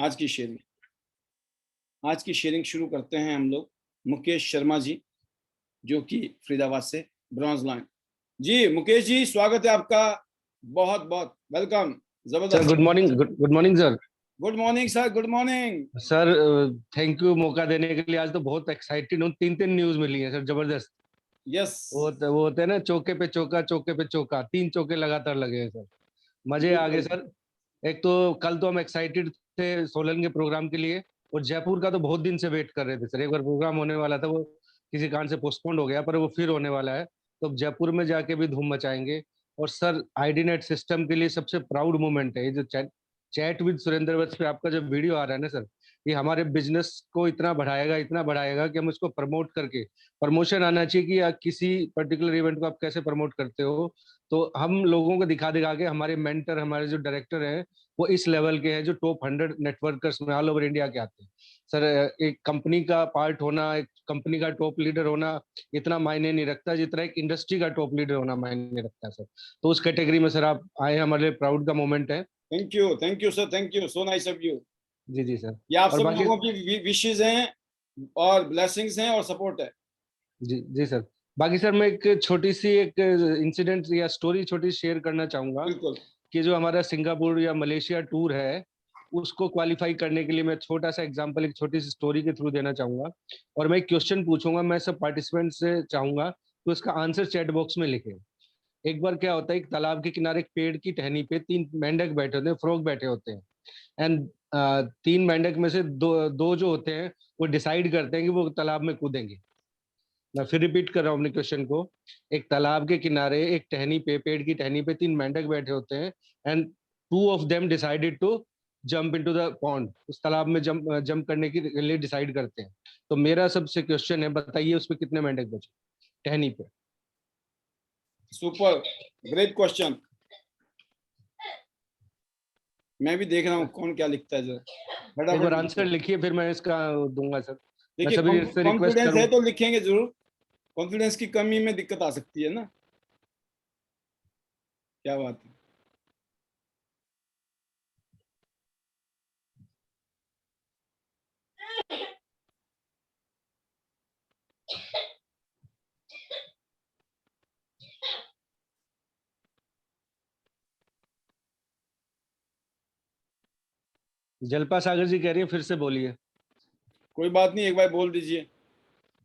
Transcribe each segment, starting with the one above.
आज की शेयरिंग शुरू करते हैं हम लोग। मुकेश शर्मा जी, जो कि फरीदाबाद से, ब्रॉन्ज लाइन। जी मुकेश जी, स्वागत है आपका, बहुत बहुत वेलकम। सर जबरदस्त। Good morning. Good morning sir. Good morning sir, good morning. Sir thank you मौका देने के लिए। आज तो बहुत एक्साइटेड हूँ, तीन तीन न्यूज मिली है सर, जबरदस्त। यस। वो होते हैं ना, चौके पे चौका, चौके पे चौका, तीन चौके लगातार लगे हैं सर। मजे आ गए बिल्कुल। सर। एक तो कल तो हम एक्साइटेड थे सोलन के प्रोग्राम के लिए, और जयपुर का तो बहुत दिन से वेट कर रहे थे सर। एक बार प्रोग्राम होने वाला था, वो किसी कारण से पोस्टपोन्ड हो गया, पर वो फिर होने वाला है। तो अब जयपुर में जाके भी धूम मचाएंगे। और सर आईडी नेट सिस्टम के लिए सबसे प्राउड मोमेंट है ये जो चैट विद सुरेंद्र वत्स पे आपका जब वीडियो आ रहा है ना सर, ये हमारे बिजनेस को इतना बढ़ाएगा कि हम इसको प्रमोट करके, प्रमोशन आना चाहिए कि या किसी पर्टिकुलर इवेंट को आप कैसे प्रमोट करते हो। तो हम लोगों को दिखा दिखा के, हमारे मेंटर, हमारे जो डायरेक्टर हैं, वो इस लेवल के हैं जो टॉप 100 नेटवर्कर्स में ऑल ओवर इंडिया के आते हैं सर। एक कंपनी का पार्ट होना, एक कंपनी का टॉप लीडर होना इतना मायने नहीं रखता जितना एक इंडस्ट्री का टॉप लीडर होना मायने रखता है सर। तो उस कैटेगरी में सर आप आए, हमारे लिए प्राउड का मोमेंट है। Thank you sir, thank you, so nice of you. जी जी सर। ये आप और सब बाकी लोगों की विशेस हैं और ब्लेसिंग्स हैं और सपोर्ट है। जी जी सर। बाकी सर मैं एक छोटी सी एक इंसिडेंट या स्टोरी छोटी शेयर करना चाहूंगा बिल्कुल। कि जो हमारा सिंगापुर या मलेशिया टूर है, उसको क्वालिफाई करने के लिए मैं छोटा सा एग्जांपल एक छोटी सी स्टोरी के थ्रू देना चाहूंगा। और मैं एक क्वेश्चन पूछूंगा, मैं सब पार्टिसिपेंट से चाहूंगा कि उसका आंसर चैट बॉक्स में लिखें। एक बार क्या होता है, एक तालाब के किनारे एक पेड़ की टहनी पे तीन मेंढक बैठे होते हैं, फ्रॉग बैठे होते हैं। एंड तीन मेंढक में से दो दो जो होते हैं, वो डिसाइड करते हैं कि वो तालाब में कूदेंगे। मैं फिर रिपीट कर रहा हूँ अपने क्वेश्चन को। एक तालाब के किनारे एक टहनी पे, पेड़ की टहनी पे तीन मेंढक बैठे होते हैं। And two of them decided to jump into the pond, उस तालाब में जंप करने के लिए डिसाइड करते हैं। तो मेरा सबसे क्वेश्चन है, बताइए उस पे कितने मेंढक बचे टहनी पे? Super, great question. मैं भी देख रहा हूँ कौन क्या लिखता है, जरा एक बार फटाफट आंसर लिखिए। लिखिए, फिर मैं इसका दूंगा सर। मैं देखिए, सभी से रिक्वेस्ट कॉन्फिडेंस है करूँ। तो लिखेंगे जरूर। कॉन्फिडेंस की कमी में दिक्कत आ सकती है ना। क्या बात है। जलपा सागर जी कह रही है, फिर से बोलिए। कोई बात नहीं, एक बार बोल दीजिए।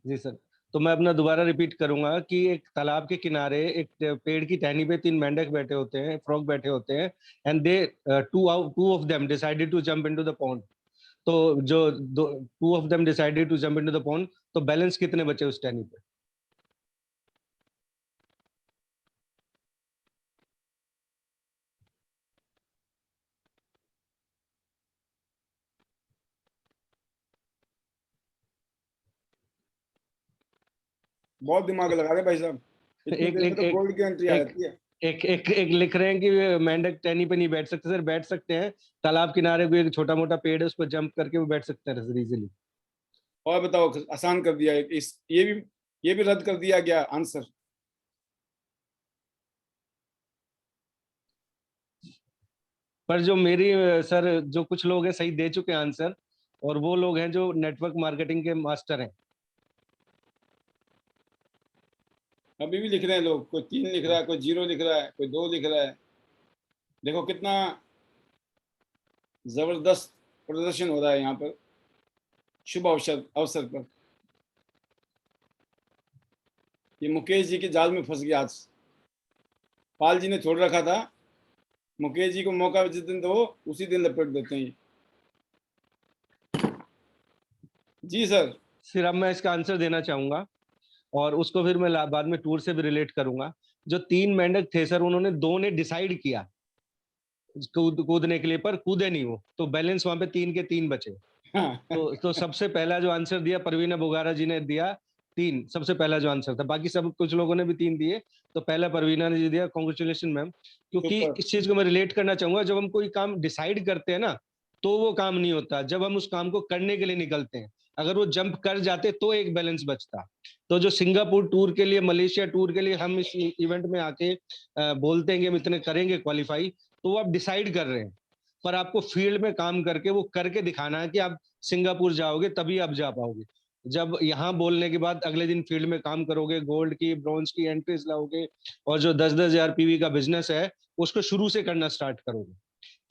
जी सर। तो मैं अपना दोबारा रिपीट करूंगा कि एक तालाब के किनारे एक पेड़ की टहनी पे तीन मेंढक बैठे होते हैं, फ्रॉग बैठे होते हैं। And they two of them decided to jump into the pond. तो जो two of them decided to jump into the pond, तो बैलेंस कितने बचे उस टहनी पे? बहुत दिमाग लगा रहे भाई साहब, इतनी एक देर में एक तो एक गोल्ड की एंट्री आ एक जाती है। एक लिख रहे हैं कि मेंढक टहनी पे नहीं बैठ सकते सर। बैठ सकते हैं, तालाब किनारे कोई एक छोटा मोटा पेड़ है, उस पर जंप करके वो बैठ सकते हैं सर इजीली। और बताओ, आसान कर दिया है इस, ये भी रद्द कर दिया गया आंसर। पर जो मेरी सर, जो कुछ लोग हैं सही दे चुके हैं आंसर, और वो लोग हैं जो नेटवर्क मार्केटिंग के मास्टर हैं। अभी भी लिख रहे हैं लोग, कोई 3 लिख रहा है, कोई 0 लिख रहा है, कोई 2 लिख रहा है। देखो कितना जबरदस्त प्रदर्शन हो रहा है यहाँ पर, शुभ अवसर अवसर पर। ये मुकेश जी के जाल में फंस गया आज। पाल जी ने छोड़ रखा था, मुकेश जी को मौका जिस दिन दो उसी दिन लपेट देते हैं ये। जी सर। फिर अब मैं इसका आंसर देना चाहूंगा, और उसको फिर मैं बाद में टूर से भी रिलेट करूंगा। जो तीन मेंढक थे सर, उन्होंने दो ने डिसाइड किया कूदने के लिए, पर कूदे नहीं वो, तो बैलेंस वहां पे तीन के तीन बचे। हाँ। तो सबसे पहला जो आंसर दिया परवीना बोगारा जी ने दिया, तीन सबसे पहला जो आंसर था। बाकी सब कुछ लोगों ने भी तीन दिए, तो पहला परवीना ने जी दिया। Congratulation ma'am. क्योंकि सुपर। इस चीज को मैं रिलेट करना चाहूंगा, जब हम कोई काम डिसाइड करते हैं ना, तो वो काम नहीं होता। जब हम उस काम को करने के लिए निकलते हैं, अगर वो जंप कर जाते तो एक बैलेंस बचता। तो जो सिंगापुर टूर के लिए, मलेशिया टूर के लिए हम इस इवेंट में आके बोलते हैं कि हम इतने करेंगे क्वालिफाई, तो वो आप डिसाइड कर रहे हैं। पर आपको फील्ड में काम करके वो करके दिखाना है कि आप सिंगापुर जाओगे तभी आप जा पाओगे। जब यहाँ बोलने के बाद अगले दिन फील्ड में काम करोगे, गोल्ड की, ब्रॉन्ज की एंट्रीज लाओगे और जो 10-10 हजार पीवी का बिजनेस है उसको शुरू से करना स्टार्ट करोगे,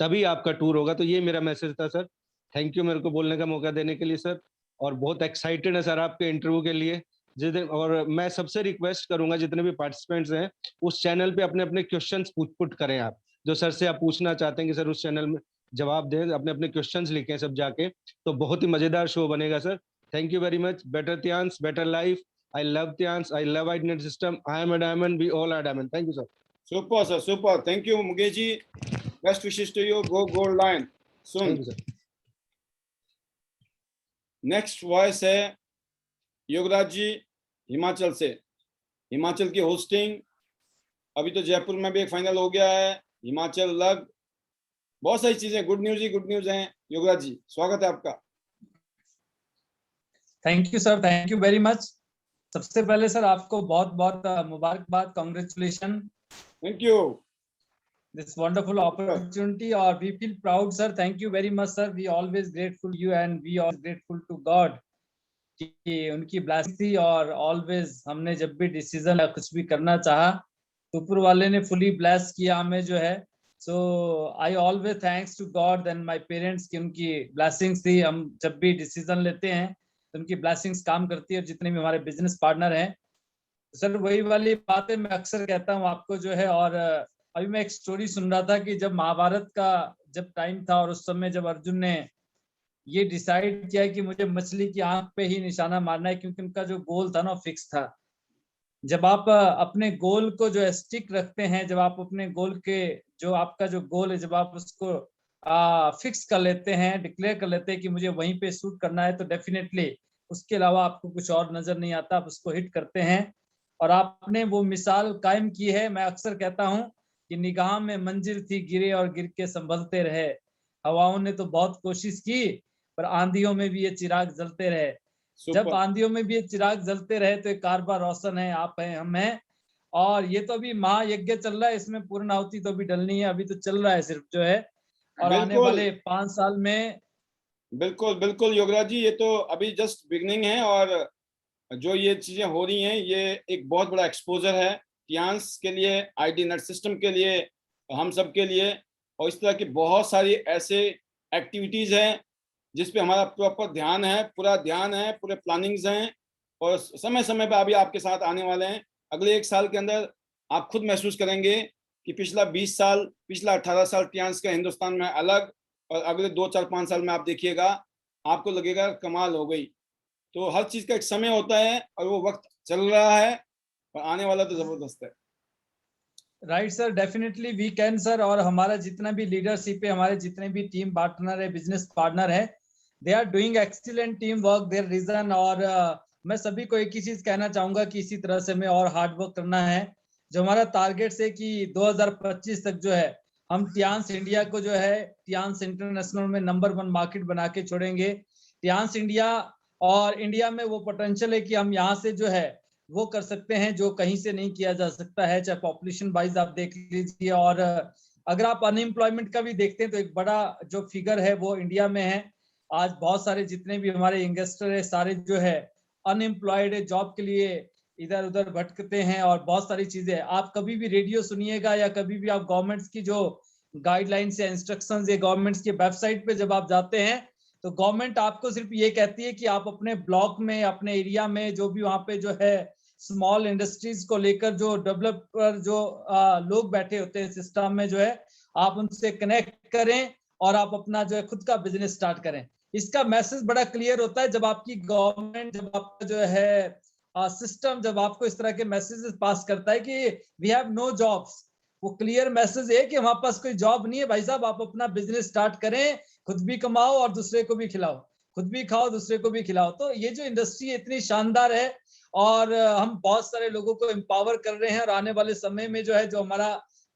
तभी आपका टूर होगा। तो ये मेरा मैसेज था सर। थैंक यू मेरे को बोलने का मौका देने के लिए सर, और बहुत एक्साइटेड है सर आपके इंटरव्यू के लिए। जिस दिन, और मैं सबसे रिक्वेस्ट करूंगा जितने भी पार्टिसिपेंट्स हैं उस चैनल पे अपने अपने क्वेश्चंस पुट करें आप, जो सर से आप पूछना चाहते हैं कि सर उस चैनल में जवाब दें, अपने अपने क्वेश्चंस लिखें सब जाके, तो बहुत ही मजेदार शो बनेगा sir. Thank you very much. Better Tians, better life. I love Tians, I love IDNet system, I am a diamond, we all are diamond. Thank you sir. Super sir, super, thank you Mukesh ji, best wishes to you, go gold line soon. Thank you sir. Next voice है योगराज जी हिमाचल से। हिमाचल की hosting अभी तो जयपुर में भी एक final हो गया है, हिमाचल लग, बहुत सारी चीजें, गुड न्यूज ही गुड न्यूज हैं। योगराज जी स्वागत है आपका। Thank you sir, thank you very much. सबसे पहले सर आपको बहुत बहुत मुबारकबाद, congratulation thank you this wonderful opportunity, और we feel proud sir. Thank you very much sir, we always grateful you and we are grateful to God कि उनकी blessing थी, और ऑलवेज हमने जब भी डिसीजन या कुछ भी करना चाहा तो ऊपर वाले ने फुली ब्लेस किया हमें जो है। So I always thanks to God and my parents की उनकी ब्लेसिंग्स थी। हम जब भी डिसीजन लेते हैं तो उनकी ब्लेसिंग्स काम करती है, और जितने भी हमारे बिजनेस पार्टनर हैं सर वही वाली बात है मैं अक्सर कहता हूँ आपको जो है। और अभी मैं एक स्टोरी सुन रहा था कि जब महाभारत का जब टाइम था और उस समय जब अर्जुन ने ये डिसाइड किया कि मुझे मछली की आंख पे ही निशाना मारना है, क्योंकि उनका जो गोल था ना फिक्स था। जब आप अपने गोल को जो है स्टिक रखते हैं, जब आप अपने गोल के जो आपका जो गोल है जब आप उसको फिक्स कर लेते हैं, डिक्लेयर कर लेते हैं कि मुझे वहीं पे शूट करना है, तो डेफिनेटली उसके अलावा आपको कुछ और नजर नहीं आता, आप उसको हिट करते हैं। और आपने वो मिसाल कायम की है। मैं अक्सर कहता हूं कि निगाह में मंजिल थी, गिरे और गिर के संभलते रहे। हवाओं ने तो बहुत कोशिश की पर आंधियों में भी ये चिराग जलते रहे। जब सुपर आंधियों में भी ये चिराग जलते रहे तो एक कारबार रोशन है, आप हैं, हम हैं। और ये तो अभी महायज्ञ चल रहा है, इसमें पूर्ण आहुति तो अभी डलनी है, अभी तो चल रहा है सिर्फ जो है। और आने बिल्कुल वाले 5 साल में बिल्कुल बिल्कुल योगराज जी, ये तो अभी जस्ट बिगनिंग है, और जो ये चीजें हो रही हैं ये एक बहुत बड़ा एक्सपोजर है टियान्स के लिए, आईडी नेट सिस्टम के लिए, हम सब के लिए। और इस तरह की बहुत सारी ऐसे एक्टिविटीज हैं जिस पे हमारा प्रॉपर ध्यान है, पूरा ध्यान है, पूरे प्लानिंग्स हैं, और समय समय पर अभी आपके साथ आने वाले हैं। अगले 1 साल के अंदर आप खुद महसूस करेंगे कि पिछला 20 साल, पिछला 18 साल टियान्स का हिंदुस्तान में अलग, और अगले 2, 4, 5 साल में आप देखिएगा आपको लगेगा कमाल हो गई। तो हर चीज का एक समय होता है और वो वक्त चल रहा है और आने वाला तो जबरदस्त है। Right sir, definitely we can sir. और हमारा जितना भी लीडरशिप है, हमारे जितने भी टीम पार्टनर है, बिजनेस पार्टनर है, they are doing excellent team work, their region. और मैं सभी को एक ही चीज कहना चाहूंगा कि इसी तरह से हमें और हार्ड वर्क करना है। जो हमारा टारगेट है कि 2025 तक जो है हम टियान्स इंडिया को जो है टियान्स इंटरनेशनल में नंबर 1 मार्केट बना के छोड़ेंगे। टियान्स इंडिया, और इंडिया में वो पोटेंशियल है कि हम यहाँ से जो है वो कर सकते हैं जो कहीं से नहीं किया जा सकता है, चाहे पॉपुलेशन वाइज आप देख लीजिए। और अगर आप अनएम्प्लॉयमेंट का भी देखते हैं तो एक बड़ा जो फिगर है वो इंडिया में है। आज बहुत सारे जितने भी हमारे यंगस्टर है सारे जो है अनएम्प्लॉयड है, जॉब के लिए इधर उधर भटकते हैं, और बहुत सारी चीजें। आप कभी भी रेडियो सुनिएगा या कभी भी आप गवर्नमेंट्स की जो गाइडलाइंस या इंस्ट्रक्शंस या गवर्नमेंट्स की वेबसाइट पे जब आप जाते हैं तो गवर्नमेंट आपको सिर्फ ये कहती है कि आप अपने ब्लॉक में, अपने एरिया में जो भी वहां पे जो है स्मॉल इंडस्ट्रीज को लेकर जो डेवलपर जो लोग बैठे होते हैं सिस्टम में जो है, आप उनसे कनेक्ट करें और आप अपना जो है खुद का बिजनेस स्टार्ट करें। इसका मैसेज बड़ा क्लियर होता है जब आपकी गवर्नमेंट, जब आपका जो है सिस्टम जब आपको इस तरह के मैसेजेस पास करता है कि वी हैव नो जॉब्स। वो क्लियर मैसेज है कि हमारे पास कोई जॉब नहीं है भाई साहब, आप अपना बिजनेस स्टार्ट करें, खुद भी कमाओ और दूसरे को भी खिलाओ, खुद भी खाओ दूसरे को भी खिलाओ। तो ये जो इंडस्ट्री इतनी शानदार है और हम बहुत सारे लोगों को एम्पावर कर रहे हैं। और आने वाले समय में जो है जो हमारा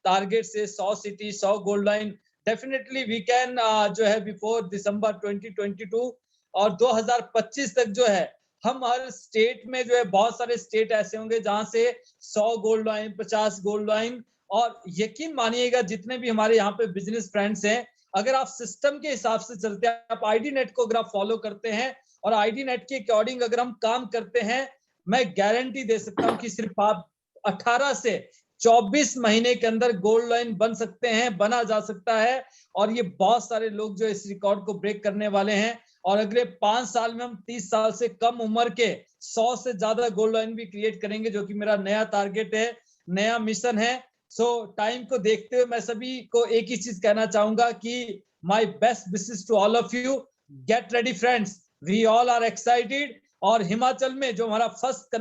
टारगेट से 100 city 100 gold line, definitely we can जो है बिफोर दिसंबर 2022 और 2025 तक जो है हम हर स्टेट में जो है, बहुत सारे स्टेट ऐसे होंगे जहां से 100 गोल्ड लाइन, 50 गोल्ड लाइन। और यकीन मानिएगा जितने भी हमारे यहाँ पे बिजनेस फ्रेंड्स हैं अगर आप सिस्टम के हिसाब से चलते हैं, आप आईडी नेट को अगर आप फॉलो करते हैं और आईडी नेट के अकॉर्डिंग अगर हम काम करते हैं, मैं गारंटी दे सकता हूं कि सिर्फ आप 18 से 24 महीने के अंदर गोल्ड लाइन बन सकते हैं, बना जा सकता है। और ये बहुत सारे लोग जो इस रिकॉर्ड को ब्रेक करने वाले हैं, और अगले 5 साल में हम 30 साल से कम उम्र के 100 से ज्यादा गोल्ड लाइन भी क्रिएट करेंगे, जो कि मेरा नया टारगेट है, नया मिशन है। सो टाइम को देखते हुए मैं सभी को एक ही चीज कहना चाहूंगा कि my best wishes to all of you, get ready friends, we all are excited. और हिमाचल में जो हमारा फर्स्ट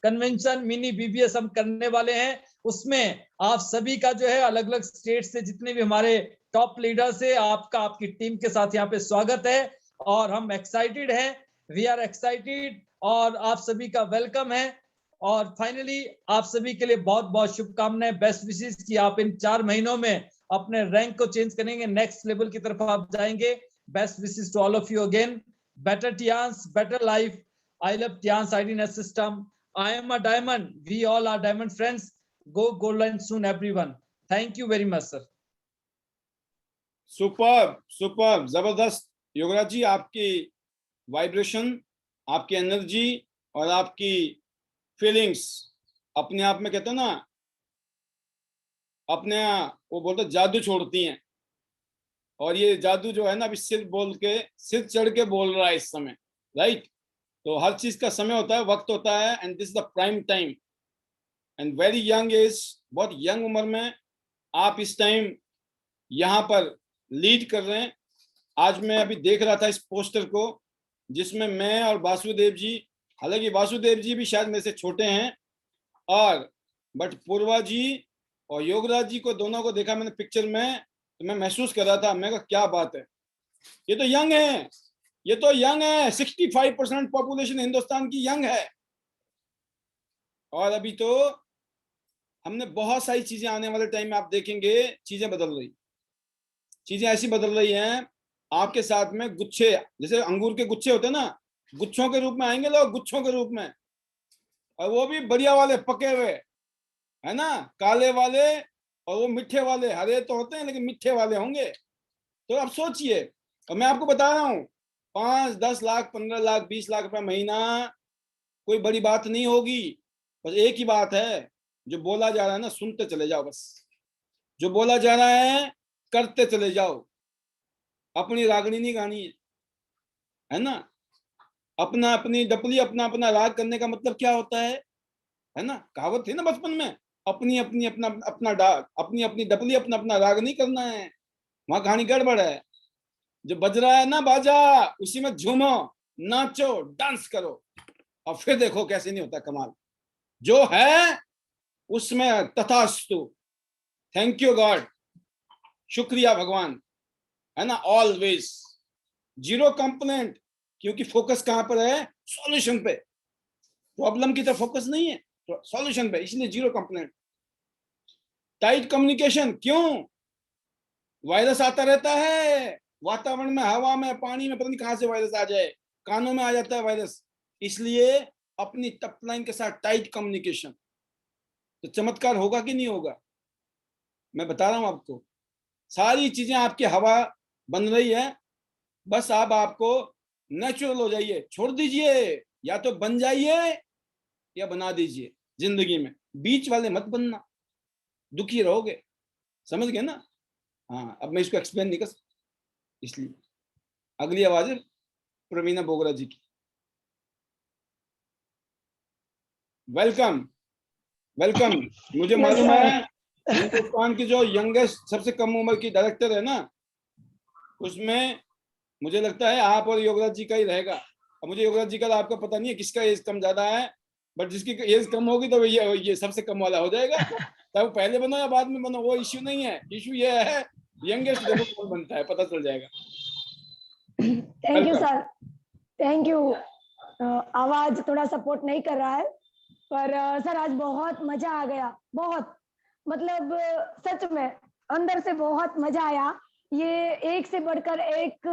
कन्वेंशन मिनी बीबीएस हम करने वाले हैं, उसमें आप सभी का जो है अलग अलग स्टेट से जितने भी हमारे टॉप लीडर्स है, आपका आपकी टीम के साथ यहाँ पे स्वागत है और हम एक्साइटेड हैं, वी आर एक्साइटेड और आप सभी का वेलकम है। और फाइनली आप सभी के लिए बहुत बहुत शुभकामनाएं, बेस्ट विशेस कि आप इन 4 महीनों में अपने रैंक को चेंज करेंगे, नेक्स्ट लेवल की तरफ आप जाएंगे। Best wishes to all of you again, better Tians, better life. I love Tians ID system, I am a diamond, we all are diamond friends, go gold line soon everyone, thank you very much sir। Super जबरदस्त योगराज जी, आपकी vibration, आपकी energy और आपकी feelings अपने आप में, कहते हैं ना, अपने वो बोलते जादू छोड़ती हैं। और ये जादू जो है ना, अभी सिर चढ़ के बोल रहा है इस समय, राइट। तो हर चीज का समय होता है, वक्त होता है, and this is the prime time and very young age, बहुत यंग उम्र में आप इस टाइम यहाँ पर लीड कर रहे हैं। आज मैं अभी देख रहा था इस पोस्टर को, जिसमें मैं और वासुदेव जी, हालांकि वासुदेव जी भी शायद मेरे से छोटे हैं, और बट पूर्वा जी और योगराज जी को, दोनों को देखा मैंने पिक्चर में, तो मैं महसूस कर रहा था, मैं कहा क्या बात है, ये तो यंग है, ये तो यंग है। 65% पॉपुलेशन हिंदुस्तान की यंग है। और अभी तो हमने बहुत सारी चीजें, आने वाले टाइम में आप देखेंगे चीजें बदल रही, चीजें ऐसी बदल रही हैं आपके साथ में। गुच्छे, जैसे अंगूर के गुच्छे होते हैं ना, गुच्छों के रूप में आएंगे लोग, गुच्छों के रूप में, और वो भी बढ़िया वाले, पके हुए, है ना, काले वाले, और वो मीठे वाले, हरे तो होते हैं लेकिन मीठे वाले होंगे। तो आप सोचिए, और मैं आपको बता रहा हूँ, 5-10 लाख 15 लाख 20 लाख रुपए महीना कोई बड़ी बात नहीं होगी। बस एक ही बात है, जो बोला जा रहा है ना, सुनते चले जाओ, बस जो बोला जा रहा है करते चले जाओ। अपनी रागनी नहीं गानी है ना, अपना अपनी डपली, अपना अपना राग करने का मतलब क्या होता है ना, कहावत थी ना बचपन में, अपनी अपनी अपना अपना डाग, अपनी अपनी डपली, अपना अपना राग नहीं करना है, वहां कहानी गड़बड़ है। जो बज रहा है ना बाजा, उसी में झूमो, नाचो, डांस करो, और फिर देखो कैसे नहीं होता कमाल। जो है उसमें तथास्तु, थैंक यू गॉड, शुक्रिया भगवान, है ना, ऑलवेज जीरो कंप्लेंट, क्योंकि फोकस कहां पर है, सॉल्यूशन पे, प्रॉब्लम की तरफ फोकस नहीं है, सॉल्यूशन पे, इसलिए जीरो कंप्लेंट। टाइट कम्युनिकेशन, क्यों, वायरस आता रहता है वातावरण में, हवा में, पानी में, पता नहीं कहां से वायरस आ जाए, कानों में आ जाता है वायरस, इसलिए अपनी टप लाइन के साथ टाइट कम्युनिकेशन। तो चमत्कार होगा कि नहीं होगा, मैं बता रहा हूं आपको, सारी चीजें आपकी हवा बन रही है, बस आप आपको नेचुरल हो जाइए, छोड़ दीजिए, या तो बन जाइए या बना दीजिए। जिंदगी में बीच वाले मत बनना, दुखी रहोगे, समझ गए ना। हाँ, अब मैं इसको एक्सप्लेन नहीं कर सकता, इसलिए अगली आवाज है प्रवीणा बोगरा जी की। Welcome welcome. मुझे मालूम है हिंदुस्तान की जो यंगेस्ट, सबसे कम उम्र की डायरेक्टर है ना, उसमें मुझे लगता है आप और योगराज जी का ही रहेगा। अब मुझे योगराज जी का आपका पता नहीं है किसका एज कम ज्यादा है, बट जिसकी एज कम होगी तो ये सबसे कम वाला हो जाएगा। तब पहले बनो या बाद में बनो, वो इश्यू नहीं है, इश्यू ये है यंगेस्ट देखो कौन बनता है, पता चल जाएगा। Thank you sir, thank you. आवाज थोड़ा सपोर्ट नहीं कर रहा है, पर सर आज बहुत मजा आ गया, बहुत, मतलब सच में अंदर से बहुत मजा आया। ये एक से बढ़कर एक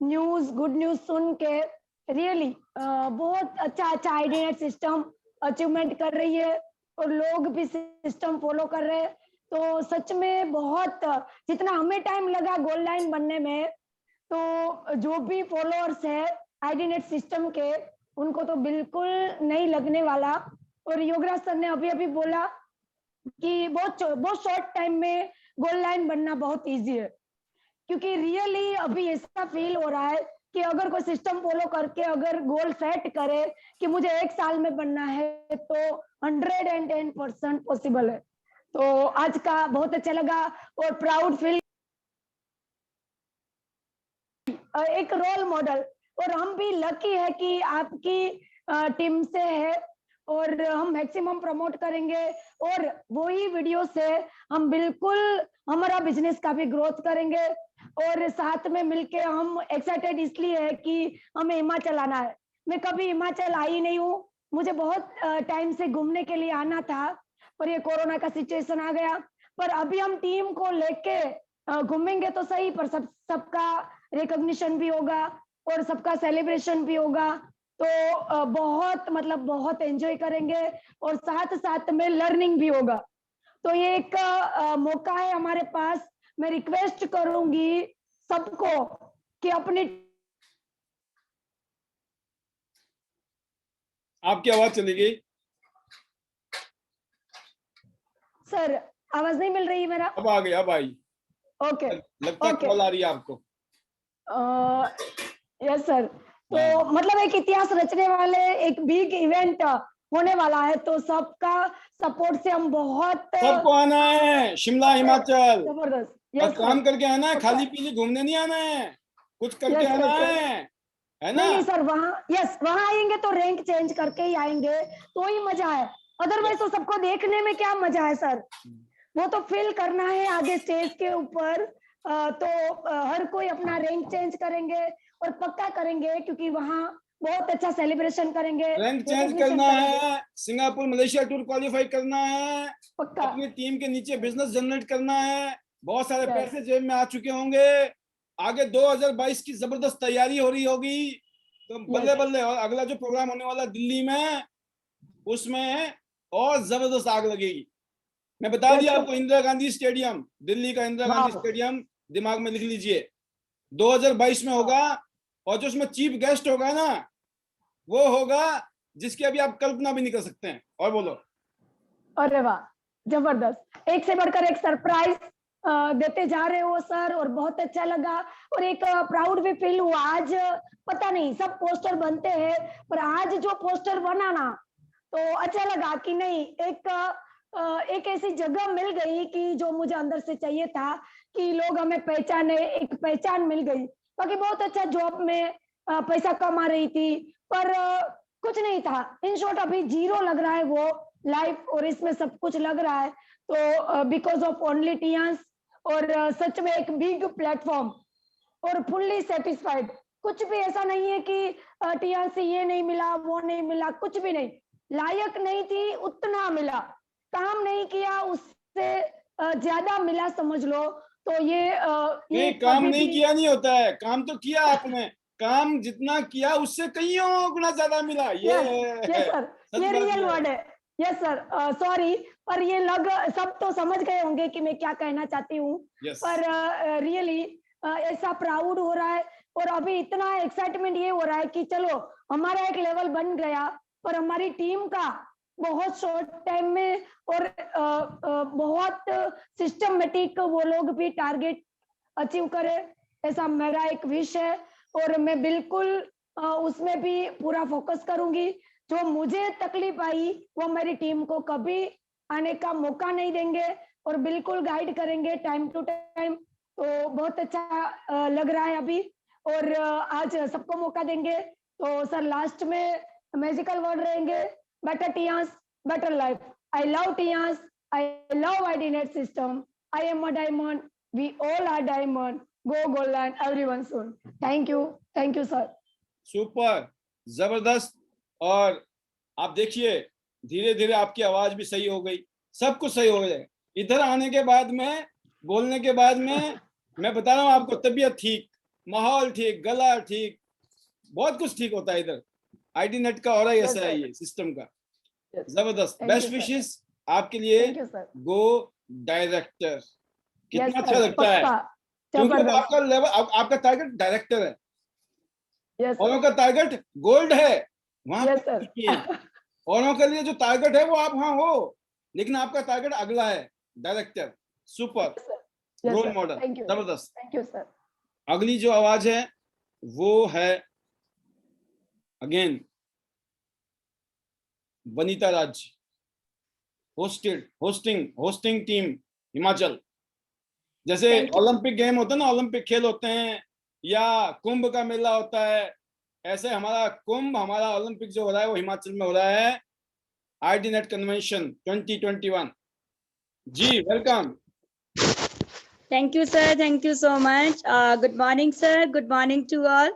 न्यूज, गुड न्यूज सुन के रियली बहुत अच्छा आईडी नेट सिस्टम अचीवमेंट कर रही है और लोग भी सिस्टम फॉलो कर रहे हैं। तो सच में बहुत, जितना हमें टाइम लगा गोल्ड लाइन बनने में, तो जो भी फॉलोअर्स है आईडीनेट सिस्टम के, उनको तो बिल्कुल नहीं लगने वाला। और योगराज सर ने अभी अभी बोला कि बहुत शॉर्ट टाइम में गोल्ड लाइन बनना बहुत इजी है, क्योंकि रियली अभी ऐसा फील हो रहा है कि अगर कोई सिस्टम फॉलो करके अगर गोल सेट करे कि मुझे 1 साल में बनना है, तो 110% पॉसिबल है। तो आज का बहुत अच्छा लगा और प्राउड फील, एक रोल मॉडल, और हम भी लकी है कि आपकी टीम से है, और हम मैक्सिमम प्रमोट करेंगे, और वही वीडियो से हम बिल्कुल हमारा बिजनेस का भी ग्रोथ करेंगे। और साथ में मिलके हम एक्साइटेड इसलिए है कि हमें हिमाचल आना है। मैं कभी हिमाचल आई नहीं हूँ, मुझे बहुत टाइम से घूमने के लिए आना था, पर ये कोरोना का सिचुएशन आ गया। पर अभी हम टीम को लेके घूमेंगे तो सही, पर सबका रिकॉग्निशन भी होगा और सबका सेलिब्रेशन भी होगा। तो बहुत मतलब बहुत एंजॉय करेंगे, और साथ साथ में लर्निंग भी होगा। तो ये एक मौका है हमारे पास। मैं रिक्वेस्ट करूंगी सबको कि अपनी, आपकी आवाज चली गई सर, आवाज नहीं मिल रही मेरा? अब आ गई, अब आई। ओके लगता है कॉल आ रही है आपको। Yes sir. तो मतलब एक इतिहास रचने वाले एक बिग इवेंट होने वाला है, तो सबका सपोर्ट से हम बहुत, सबको आना है शिमला हिमाचल, जबरदस्त। और यस काम सर, करके आना है, खाली पीली घूमने नहीं आना है, कुछ करके आना है ना? नहीं सर, वहाँ यस, वहाँ आएंगे तो रैंक चेंज करके ही आएंगे, तो ही मजा है। अदरवाइज तो सबको देखने में क्या मजा है सर, वो तो फील करना है आगे स्टेज के ऊपर। तो हर कोई अपना रैंक चेंज करेंगे और पक्का करेंगे, क्योंकि वहाँ बहुत अच्छा सेलिब्रेशन करेंगे, रैंक चेंज करना है, सिंगापुर मलेशिया टूर क्वालिफाई करना है, पक्का। अपनी टीम के नीचे बिजनेस जनरेट करना है, बहुत सारे पैसे जेब में आ चुके होंगे, आगे 2022 की जबरदस्त तैयारी हो रही होगी, तो बल्ले बल्ले। और अगला जो प्रोग्राम होने वाला दिल्ली में, उसमें और जबरदस्त आग लगेगी। मैं बता दिया आपको, इंदिरा गांधी स्टेडियम, दिल्ली का इंदिरा गांधी स्टेडियम, दिमाग में लिख लीजिए, 2022 में होगा। और जो उसमें चीफ गेस्ट होगा ना, वो होगा जिसकी अभी आप कल्पना भी नहीं कर सकते हैं। और बोलो। अरे वाह, जबरदस्त, एक से बढ़कर एक सरप्राइज देते जा रहे हो सर, और बहुत अच्छा लगा, और एक प्राउड भी फील हुआ। आज पता नहीं सब पोस्टर बनते हैं, पर आज जो पोस्टर बना ना, तो अच्छा लगा कि नहीं, एक ऐसी जगह मिल गई कि जो मुझे अंदर से चाहिए था, कि लोग हमें पहचाने, एक पहचान मिल गई। बाकी बहुत अच्छा जॉब में पैसा कमा रही थी, पर कुछ नहीं था। इन शॉर्ट अभी जीरो लग रहा है वो लाइफ, और इसमें सब कुछ लग रहा है। तो बिकॉज ऑफ ओनली टियांस, और सच में एक बिग प्लेटफॉर्म, और फुल्ली सेटिस्फाइड। कुछ भी ऐसा नहीं है कि टियांस से ये नहीं मिला, वो नहीं मिला, कुछ भी नहीं। लायक नहीं थी उतना मिला, काम नहीं किया उससे ज्यादा मिला, समझ लो। तो ये काम नहीं किया नहीं होता है, काम तो किया आपने, काम जितना किया उससे कईयों गुना ज्यादा मिला। ये सर, ये रियल वर्ड है। यस सर, सॉरी, पर ये लग सब तो समझ गए होंगे कि मैं क्या कहना चाहती हूँ। पर रियली ऐसा प्राउड हो रहा है, और अभी इतना एक्साइटमेंट ये हो रहा है कि चलो हमारा एक लेवल बन गया, पर हमारी टीम का बहुत शॉर्ट टाइम में, और बहुत सिस्टमेटिक वो लोग भी टारगेट अचीव करे, ऐसा मेरा एक विश है। और मैं बिल्कुल उसमें भी पूरा फोकस करूंगी। जो मुझे तकलीफ आई वो मेरी टीम को कभी आने का मौका नहीं देंगे, और बिल्कुल गाइड करेंगे टाइम टू टाइम। तो बहुत अच्छा लग रहा है अभी, और आज सबको मौका देंगे। तो सर लास्ट में मैजिकल वर्ड रहेंगे, better Tians, better life. I love Tians, I love IDNet system, I am a diamond, we all are diamond, go golden everyone soon. Thank you sir. Super, जबरदस्त। और आप देखिए, धीरे धीरे आपकी आवाज भी सही हो गई, सब कुछ सही हो जाएगा। इधर आने के बाद में, बोलने के बाद में, मैं बता रहा हूँ आपको, तबीयत ठीक, माहौल ठीक, गला ठीक, बहुत कुछ ठीक होता है इधर। आईडीनेट का और ऐसा है, ये सिस्टम का जबरदस्त। बेस्ट विशेस आपके लिए। गो डायरेक्टर। कितना Yes, अच्छा sir, लगता है, पक्का, क्योंकि अब जबरदस्त। आपका लेवल, अब आपका टारगेट डायरेक्टर है Yes, और sir. उनका टारगेट गोल्ड है, वहां Yes, पर sir. नहीं है। औरों के लिए जो टारगेट है वो आप वहां हो, लेकिन आपका टारगेट अगला है, director. Super, Yes, sir. Yes, role sir. Model, Thank you. जबरदस्त। Thank you, sir. अगली जो आवाज है वो है अगेन वनीता राज, होस्टिंग टीम हिमाचल। जैसे Thank you. ओलंपिक गेम होते हैं ना, ओलंपिक खेल होते हैं, या कुंभ का मेला होता है, ऐसे हमारा ओलंपिक जो हो रहा है वो हिमाचल में हो रहा है, आईडी नेट कन्वेंशन 2021। जी welcome. Thank you, sir. Thank you so much. Good morning, sir. Good morning to all.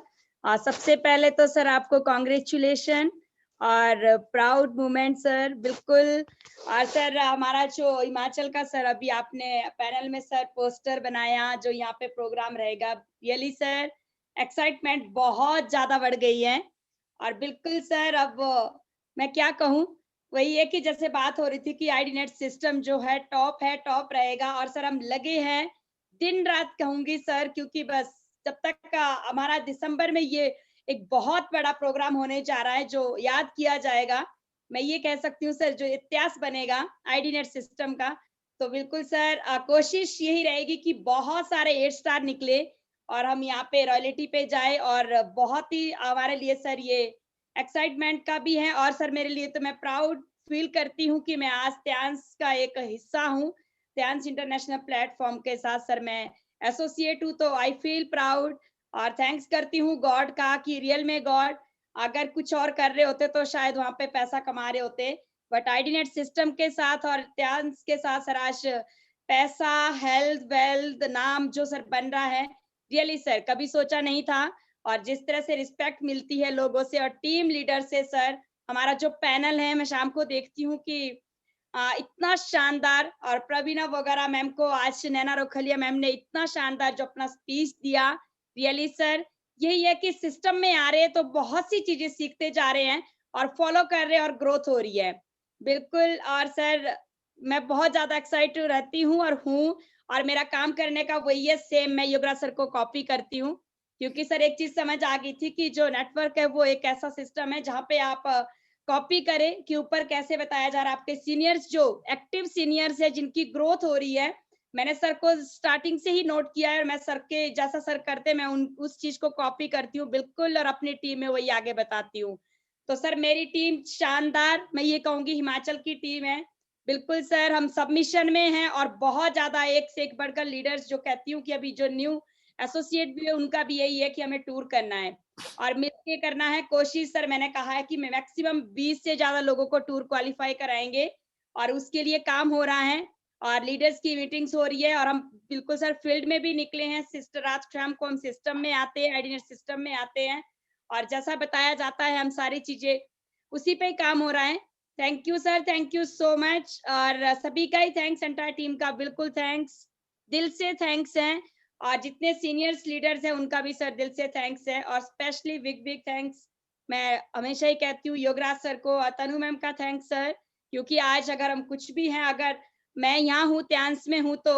सबसे पहले तो सर आपको कॉन्ग्रेचुलेशन और प्राउड मोमेंट सर, बिल्कुल। और सर हमारा जो हिमाचल का सर अभी आपने पैनल में सर पोस्टर बनाया जो यहाँ पे प्रोग्राम रहेगा, रियली सर एक्साइटमेंट बहुत ज्यादा बढ़ गई है। और बिल्कुल सर अब मैं क्या कहूँ, वही है कि जैसे बात हो रही थी कि आईडी नेट सिस्टम जो है टॉप रहेगा। और सर हम लगे हैं दिन रात कहूंगी सर, क्योंकि बस जब तक हमारा दिसंबर में ये एक बहुत बड़ा प्रोग्राम होने जा रहा है जो याद किया जाएगा, मैं ये कह सकती हूँ सर जो इतिहास बनेगा आईडी नेट सिस्टम का। तो बिल्कुल सर कोशिश यही रहेगी कि बहुत सारे 8 स्टार निकले और हम यहाँ पे रॉयल्टी पे जाए। और बहुत ही हमारे लिए सर ये एक्साइटमेंट का भी है। और सर मेरे लिए तो मैं प्राउड फील करती हूँ कि मैं आज त्यांस का एक हिस्सा हूँ, त्यांस इंटरनेशनल प्लेटफॉर्म के साथ सर मैं एसोसिएट हूँ। तो आई फील प्राउड और थैंक्स करती हूँ गॉड का कि रियल में गॉड अगर कुछ और कर रहे होते तो शायद वहां पे पैसा कमा रहे होते, बट आईडी नेट सिस्टम के साथ और त्यांस के साथ सर आज पैसा, हेल्थ, वेल्थ, नाम जो सर बन रहा है, रियली सर कभी सोचा नहीं था। और जिस तरह से रिस्पेक्ट मिलती है लोगों से और टीम लीडर से सर, हमारा जो पैनल है मैं शाम को देखती हूँ कि इतना शानदार। और प्रवीणा वगैरह मैम को, आज नैना रोखलिया मैम ने इतना शानदार जो अपना स्पीच दिया, रियली सर यही है कि सिस्टम में आ रहे हैं तो बहुत सी चीजें सीखते जा रहे हैं और फॉलो कर रहे हैं और ग्रोथ हो रही है, बिल्कुल। और सर मैं बहुत ज्यादा एक्साइटेड रहती हूँ और मेरा काम करने का वही है, सेम मैं योगराज सर को कॉपी करती हूँ। क्योंकि सर एक चीज समझ आ गई थी कि जो नेटवर्क है वो एक ऐसा सिस्टम है जहाँ पे आप कॉपी करें कि ऊपर कैसे बताया जा रहा है, आपके सीनियर्स जो एक्टिव सीनियर्स है जिनकी ग्रोथ हो रही है, मैंने सर को स्टार्टिंग से ही नोट किया है और मैं सर के जैसा सर करते मैं उस चीज को कॉपी करती हूँ बिल्कुल और अपनी टीम में वही आगे बताती हूँ। तो सर मेरी टीम शानदार, मैं ये कहूंगी हिमाचल की टीम है, बिल्कुल सर। हम सबमिशन में हैं और बहुत ज्यादा एक से एक बढ़कर लीडर्स, जो कहती हूँ कि अभी जो न्यू एसोसिएट भी है उनका भी यही है कि हमें टूर करना है और मिलके करना है कोशिश। सर मैंने कहा है कि मैक्सिमम 20 से ज्यादा लोगों को टूर क्वालिफाई कराएंगे और उसके लिए काम हो रहा है और लीडर्स की मीटिंग्स हो रही है। और हम बिल्कुल सर फील्ड में भी निकले हैं, सिस्टर रात शाम को हम सिस्टम में आते हैं, आईडी नेट सिस्टम में आते हैं और जैसा बताया जाता है हम सारी चीजें उसी पे ही काम हो रहा है। Thank you sir, thank you so much. और सभी का ही थैंक्स, एंटायर टीम का बिल्कुल थैंक्स, दिल से थैंक्स है। और जितने सीनियर्स लीडर्स हैं उनका भी सर दिल से थैंक्स है और स्पेशली बिग थैंक्स मैं हमेशा ही कहती हूँ योगराज सर को और तनु मैम का थैंक्स सर, क्योंकि आज अगर हम कुछ भी हैं, अगर मैं यहाँ हूँ त्यांस में हूँ तो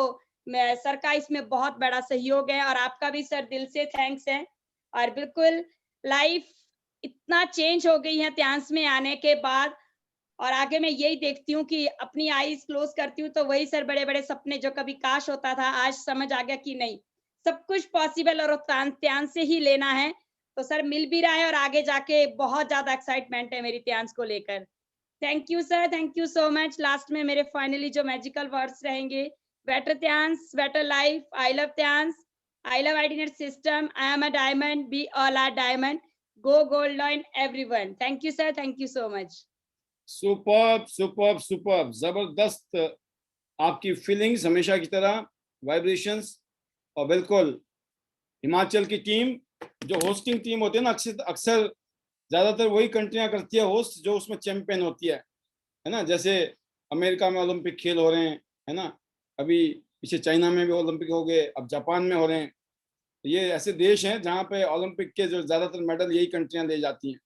मैं सर का इसमें बहुत बड़ा सहयोग है और आपका भी सर दिल से थैंक्स है। और बिल्कुल लाइफ इतना चेंज हो गई है त्यांस में आने के बाद और आगे मैं यही देखती हूँ कि अपनी आईज क्लोज करती हूँ तो वही सर बड़े बड़े सपने जो कभी काश होता था, आज समझ आ गया कि नहीं, सब कुछ पॉसिबल और त्यांस से ही लेना है। तो सर मिल भी रहा है और आगे जाके बहुत ज्यादा एक्साइटमेंट है मेरी त्यांस को लेकर। Thank you sir, thank you so much. Last में मेरे फाइनली जो मैजिकल वर्ड्स रहेंगे, better Tians, better life, I love Tians, I love ID net system, I am a diamond, we all are diamond, go gold lion everyone. Thank you sir, thank you so much. Superb, जबरदस्त आपकी feelings हमेशा की तरह, vibrations. और बिल्कुल हिमाचल की team जो hosting team होती है ना, अक्सर ज्यादातर वही कंट्रियां करती है होस्ट जो उसमें चैंपियन होती है ना। जैसे अमेरिका में ओलंपिक खेल हो रहे हैं, है ना, अभी पीछे चाइना में भी ओलंपिक हो गए, अब जापान में हो रहे हैं। ये ऐसे देश हैं जहाँ पे ओलंपिक के जो ज्यादातर मेडल यही कंट्रियां ले जाती हैं।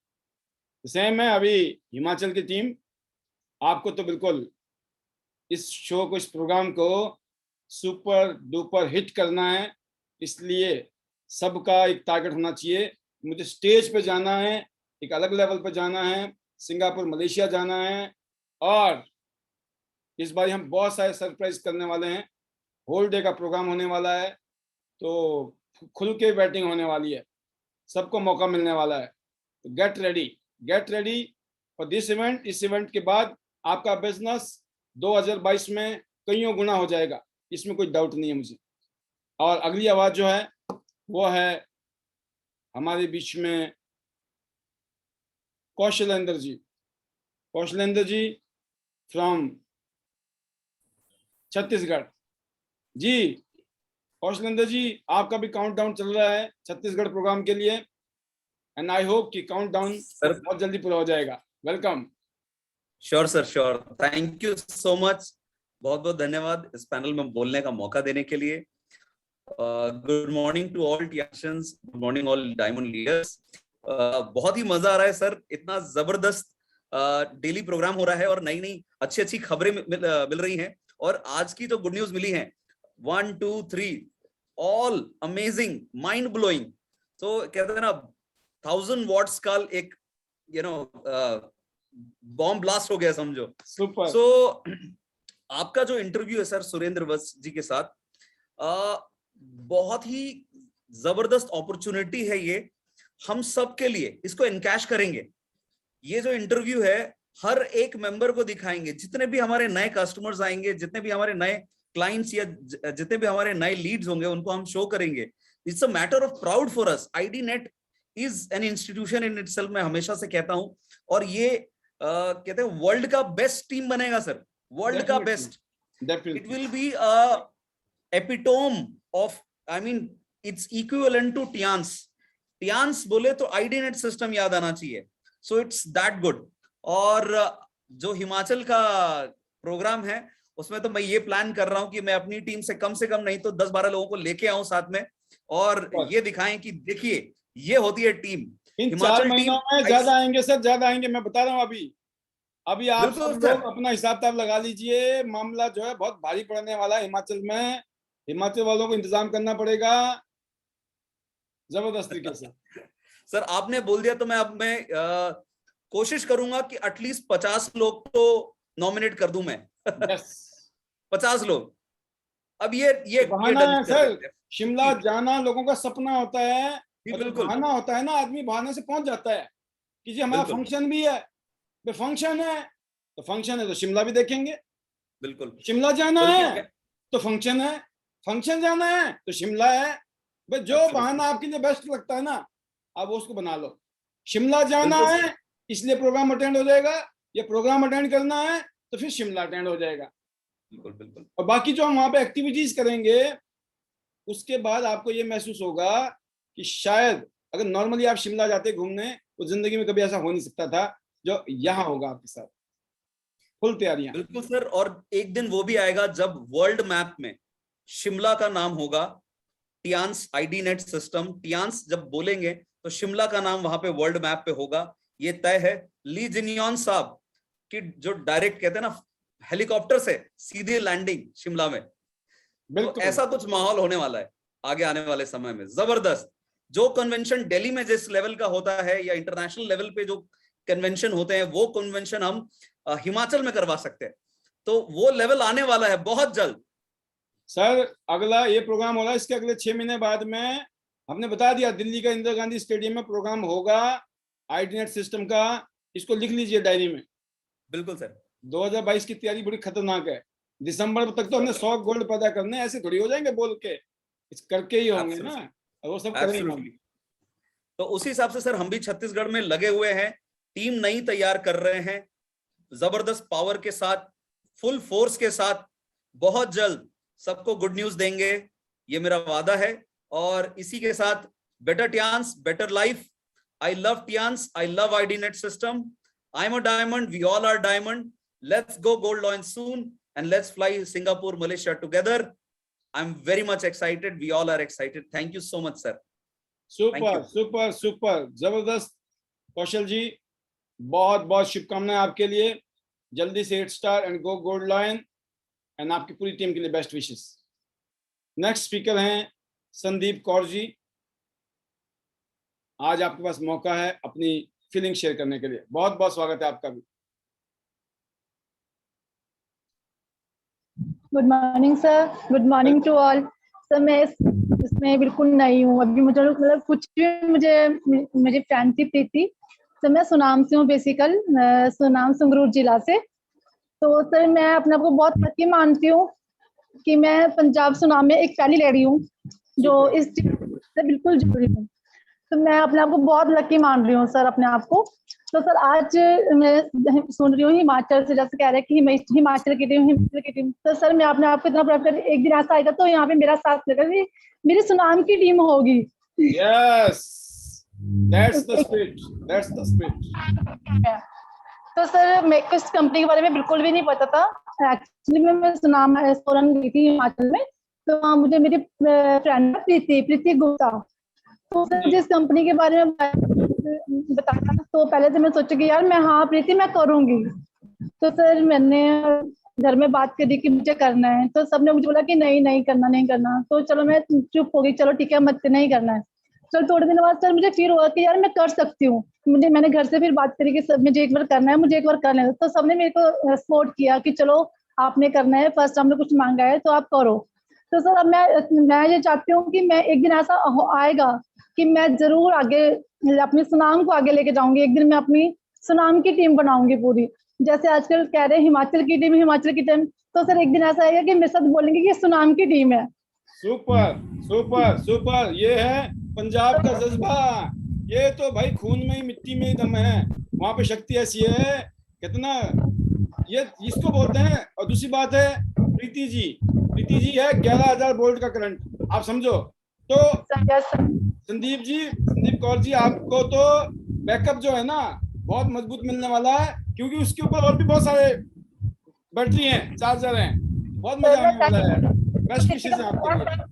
सेम है अभी हिमाचल की टीम, आपको तो बिल्कुल इस शो को, इस प्रोग्राम को सुपर डुपर हिट करना है, इसलिए सबका एक टारगेट होना चाहिए। मुझे स्टेज पे जाना है, एक अलग लेवल पे जाना है, सिंगापुर मलेशिया जाना है, और इस बार हम बहुत सारे सरप्राइज करने वाले हैं। होल डे का प्रोग्राम होने वाला है, तो खुल के बैटिंग होने वाली है, सबको मौका मिलने वाला है। तो get ready for this event. इस इवेंट के बाद आपका बिजनेस 2022 में कईयों गुना हो जाएगा, इसमें कोई डाउट नहीं है मुझे। और अगली आवाज जो है वो है हमारे बीच में कौशलेंद्र जी फ्रॉम छत्तीसगढ़। जी कौशलेंद्र जी, आपका भी काउंटडाउन चल रहा है छत्तीसगढ़ प्रोग्राम के लिए, एंड आई होप कि काउंटडाउन बहुत जल्दी पूरा हो जाएगा। Welcome. Sure sir, sure. Thank you so much, बहुत बहुत धन्यवाद इस पैनल में बोलने का मौका देने के लिए। Good morning to all Tiansians, good morning all diamond leaders. बहुत ही मजा आ रहा है सर, इतना जबरदस्त डेली प्रोग्राम हो रहा है और नई नई अच्छी अच्छी खबरें मिल रही हैं। और आज की जो गुड न्यूज मिली है 1 2 3 ऑल अमेजिंग, माइंड ब्लोइंग। तो कहते हैं ना 1000 वॉट्स का एक बॉम्ब ब्लास्ट हो गया समझो। सुपर। सो आपका जो इंटरव्यू है सर सुरेंद्र वत्स जी के साथ, बहुत ही जबरदस्त अपॉर्चुनिटी है ये हम सब के लिए, इसको एनकैश करेंगे। ये जो इंटरव्यू है हर एक मेंबर को दिखाएंगे, जितने भी हमारे नए कस्टमर्स आएंगे, जितने भी हमारे नए क्लाइंट्स या जितने भी हमारे नए लीड्स होंगे, उनको हम शो करेंगे। It's a matter of proud for us. ID net is an institution in itself, मैं हमेशा से कहता हूं। और ये कहते हैं वर्ल्ड का बेस्ट टीम बनेगा सर, वर्ल्ड का best. It will be epitome of, I mean it's equivalent to Tians बोले तो आईडी नेट सिस्टम याद आना चाहिए। So it's that good. और जो हिमाचल का प्रोग्राम है उसमें तो मैं ये प्लान कर रहा हूं कि मैं अपनी टीम से कम नहीं तो 10-12 लोगों को लेके आऊं साथ में, और ये दिखाएं कि देखिए ये होती है टीम। इन 4 महीनों में ज्यादा आएंगे सर, ज्यादा आएंगे, मैं बता रहा हूं। अभी आप सब लोग अपना हिसाब किताब लगा लीजिए। मामला जो है बहुत भारी पड़ने वाला है हिमाचल में। हिमाचल वालों को इंतजाम करना पड़ेगा जबरदस्त तरीके से। सर आपने बोल दिया तो मैं कोशिश करूंगा कि एटलीस्ट 50 लोग तो नॉमिनेट कर दूं मैं। yes. 50 लोग। अब ये बहाना है सर, शिमला जाना लोगों का सपना होता है, तो बहाना होता है ना, आदमी बहाने से पहुंच जाता है कि जी हमारा फंक्शन भी है। फंक्शन है तो शिमला भी देखेंगे। बिल्कुल। शिमला जाना है तो फंक्शन है, फंक्शन जाना है तो शिमला है। भाई जो बहाना आपके लिए बेस्ट लगता है ना, आप उसको बना लो। शिमला जाना है इसलिए प्रोग्राम अटेंड हो जाएगा, या प्रोग्राम अटेंड करना है तो फिर शिमला अटेंड हो जाएगा। बिल्कुल बिल्कुल। और बाकी जो हम वहां पे एक्टिविटीज करेंगे उसके बाद आपको ये महसूस होगा कि शायद अगर नॉर्मली आप शिमला जाते घूमने तो जिंदगी में कभी ऐसा हो नहीं सकता था जो यहाँ होगा आपके साथ। फुल तैयारियां। बिल्कुल सर। और एक दिन वो भी आएगा जब वर्ल्ड मैप में शिमला का नाम होगा, Tiens ID net system. Tiens जब बोलेंगे तो शिमला का नाम वहां पे वर्ल्ड मैप पे होगा, ये तय है। ली जिनियन साहब कि जो डायरेक्ट कहते हैं ना हेलीकॉप्टर से सीधे लैंडिंग शिमला में, तो ऐसा कुछ माहौल होने वाला है आगे आने वाले समय में। जबरदस्त। जो कन्वेंशन दिल्ली में जिस लेवल का होता है या इंटरनेशनल लेवल पे जो कन्वेंशन होते हैं, वो कन्वेंशन हम हिमाचल में करवा सकते हैं। तो वो लेवल आने वाला है बहुत जल्द। सर अगला ये प्रोग्राम होगा, इसके अगले 6 महीने बाद में हमने बता दिया दिल्ली का इंदिरा गांधी स्टेडियम में प्रोग्राम होगा आईडी नेट सिस्टम का। इसको लिख लीजिए डायरी में। बिल्कुल सर। 2022 की तैयारी बड़ी खतरनाक है। दिसंबर तक तो हमने 100 गोल्ड पैदा करने, ऐसे थोड़ी हो जाएंगे बोल के, इस करके ही होंगे ना, और वो सब करेंगे। तो उसी हिसाब से सर हम भी छत्तीसगढ़ में लगे हुए हैं, टीम नई तैयार कर रहे हैं जबरदस्त पावर के साथ, फुल फोर्स के साथ। बहुत जल्द सबको गुड न्यूज देंगे, ये मेरा वादा है। और इसी के साथ better Tians better life. I love Tians, I love ID net system. I am a diamond, we all are diamond. Let's go gold launch soon and let's fly Singapore, Malaysia together. I'm very much excited. We all are excited. Thank you so much, sir. Super जबरदस्त। कौशल जी बहुत बहुत शुभकामनाएं आपके लिए। जल्दी से 8 star and go gold lion. And आपकी पूरी टीम के लिए बेस्ट विशेस। नेक्स्ट स्पीकर हैं संदीप कौर जी। आज आपके पास मौका है अपनी फीलिंग शेयर करने के लिए। बहुत बहुत स्वागत है आपका भी। Good morning sir, good morning to all. Sir मैं इसमें बिल्कुल नई हूँ, अभी मुझे मतलब कुछ भी मुझे फ्रेंडशिप थी। सर मैं सुनाम से हूँ, बेसिकल सुनाम संगरूर जिला से। तो सर मैं अपने आप को बहुत लकी मानती हूँ कि मैं पंजाब सुनाम में एक पहली लेडी हूँ जो इस से बिल्कुल जुड़ी हूँ। तो मैं अपने आप को बहुत लकी मान रही हूँ सर अपने आप को। तो सर आज मैं सुन रही हूँ हिमाचल से, जैसे कह रहे हैं कि हिमाचल की टीम। तो सर मैं अपने आप को इतना प्राउड कर, एक दिन ऐसा आएगा तो यहाँ पे मेरा साथ देगा, मेरी सुनाम की टीम होगी। Yes, that's the spirit. That's the spirit. तो सर मेरे को इस कंपनी के बारे में बिल्कुल भी नहीं पता था। एक्चुअली मैं सुनाम सोलन गई थी हिमाचल में, तो वहाँ मुझे मेरी फ्रेंड प्रीति गुप्ता, तो सर जिस कंपनी के बारे में बताया तो पहले से मैं सोची कि यार मैं, हाँ प्रीति मैं करूंगी। तो सर मैंने घर में बात करी कि मुझे करना है, तो सबने मुझे बोला कि नहीं करना। तो चलो मैं चुप हो गई, चलो ठीक है मत नहीं करना है। चलो थोड़े दिन बाद सर मुझे फील हुआ कि यार मैं कर सकती हूँ। मैंने घर से फिर बात करी कि सब मुझे एक बार करना है, मुझे एक बार कर लेना। तो सबने मेरे को सपोर्ट किया कि चलो आपने करना है, फर्स्ट हमने कुछ मांगा है तो आप करो। तो सर अब मैं ये चाहती हूँ कि मैं एक दिन ऐसा आएगा कि मैं जरूर आगे अपनी सुनाम को आगे लेके जाऊंगी। एक दिन मैं अपनी सुनाम की टीम बनाऊंगी पूरी, जैसे आजकल कह रहे हैं हिमाचल की टीम। तो सर एक दिन ऐसा आएगा कि मेरे साथ बोलेंगे कि सुनाम की टीम है। सुपर सुपर सुपर, ये है पंजाब का जज्बा। ये तो भाई खून में ही मिट्टी में ही दम है, वहां पे शक्ति ऐसी है कितना, ये इसको बोलते हैं। और दूसरी बात है प्रीति जी है 11,000 वोल्ट का करंट, आप समझो। तो संदीप कौर जी, आपको तो बैकअप जो है ना बहुत मजबूत मिलने वाला है, क्योंकि उसके ऊपर और भी बहुत सारे बैटरी हैं, चार्जर हैं, बहुत मजा आने वाला है। बेस्ट विशेस हैं आपके लिए।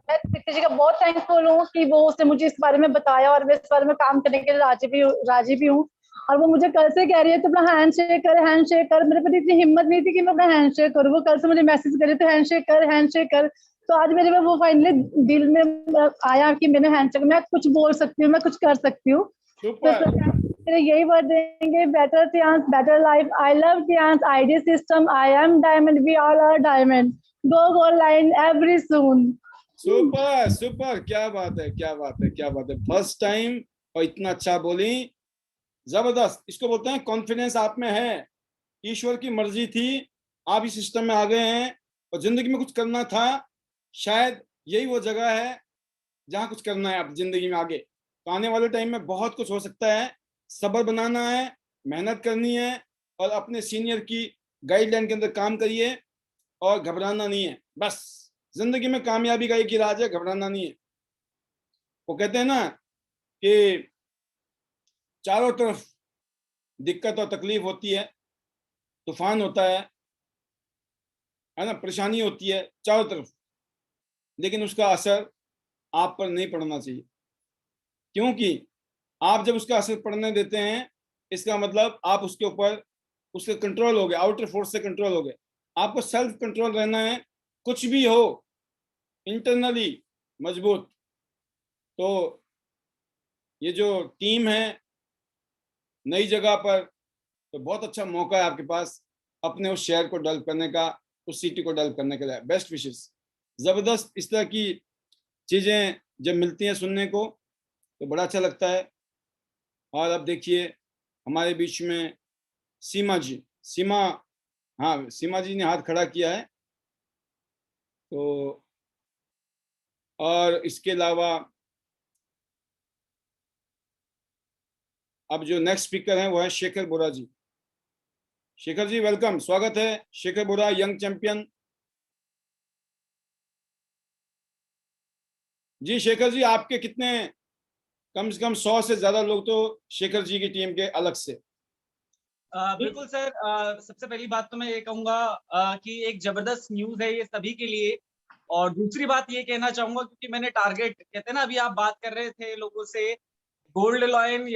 मैं प्रीति जी का बहुत थैंकफुल हूँ कि वो उसने मुझे इस बारे में बताया और मैं इस बारे में काम करने के लिए राजी भी हूँ। और वो मुझे कल से कह रही है तो अपना हैंड शेक कर। मेरे पास इतनी हिम्मत नहीं थी कि मैं अपना हैंड शेक करूँ। वो कल से मुझे मैसेज करे तो हैंड शेक कर। तो आज मेरे में वो फाइनली दिल में आया कि मैंने हैंडशेक, मैं कुछ बोल सकती हूँ, मैं कुछ कर सकती हूँ। तो यही वर्ड देंगे, better chance better life. I love chance ID system, I am diamond, we all are diamond, go line every soon. Super, क्या बात है। फर्स्ट टाइम और इतना अच्छा बोली, जबरदस्त। इसको बोलते हैं कॉन्फिडेंस आप में है, ईश्वर की मर्जी थी, आप इस सिस्टम में आ गए हैं और जिंदगी में कुछ करना था। शायद यही वो जगह है जहां कुछ करना है आप जिंदगी में आगे। तो आने वाले टाइम में बहुत कुछ हो सकता है। सब्र बनाना है, मेहनत करनी है और अपने सीनियर की गाइडलाइन के अंदर काम करिए और घबराना नहीं है। बस जिंदगी में कामयाबी का एक ही राज है, घबराना नहीं है। वो कहते हैं ना कि चारों तरफ दिक्कत और तकलीफ होती है, तूफान होता है ना, परेशानी होती है चारों तरफ, लेकिन उसका असर आप पर नहीं पड़ना चाहिए। क्योंकि आप जब उसका असर पड़ने देते हैं, इसका मतलब आप उसके ऊपर उसके कंट्रोल हो गए, आउटर फोर्स से कंट्रोल हो गए। आपको सेल्फ कंट्रोल रहना है, कुछ भी हो इंटरनली मजबूत। तो ये जो टीम है नई जगह पर, तो बहुत अच्छा मौका है आपके पास अपने उस शहर को डेवलप करने का, उस सिटी को डेवलप करने के लिए। Best wishes. जबरदस्त। इस तरह की चीजें जब मिलती हैं सुनने को तो बड़ा अच्छा लगता है। और अब देखिए हमारे बीच में सीमा जी ने हाथ खड़ा किया है। तो और इसके अलावा अब जो नेक्स्ट स्पीकर हैं वो है शेखर बोरा जी। शेखर जी वेलकम, स्वागत है। शेखर बोरा, यंग चैंपियन। जी शेखर जी, आपके कितने, कम से कम 100 से ज्यादा लोग तो शेखर जी की टीम के अलग से। बिल्कुल सर। सबसे पहली बात तो मैं ये कहूंगा कि एक जबरदस्त न्यूज है ये सभी के लिए। और दूसरी बात ये कहना चाहूंगा, क्योंकि मैंने टारगेट, कहते हैं ना, अभी आप बात कर रहे थे लोगों से, गोल्ड लॉयन,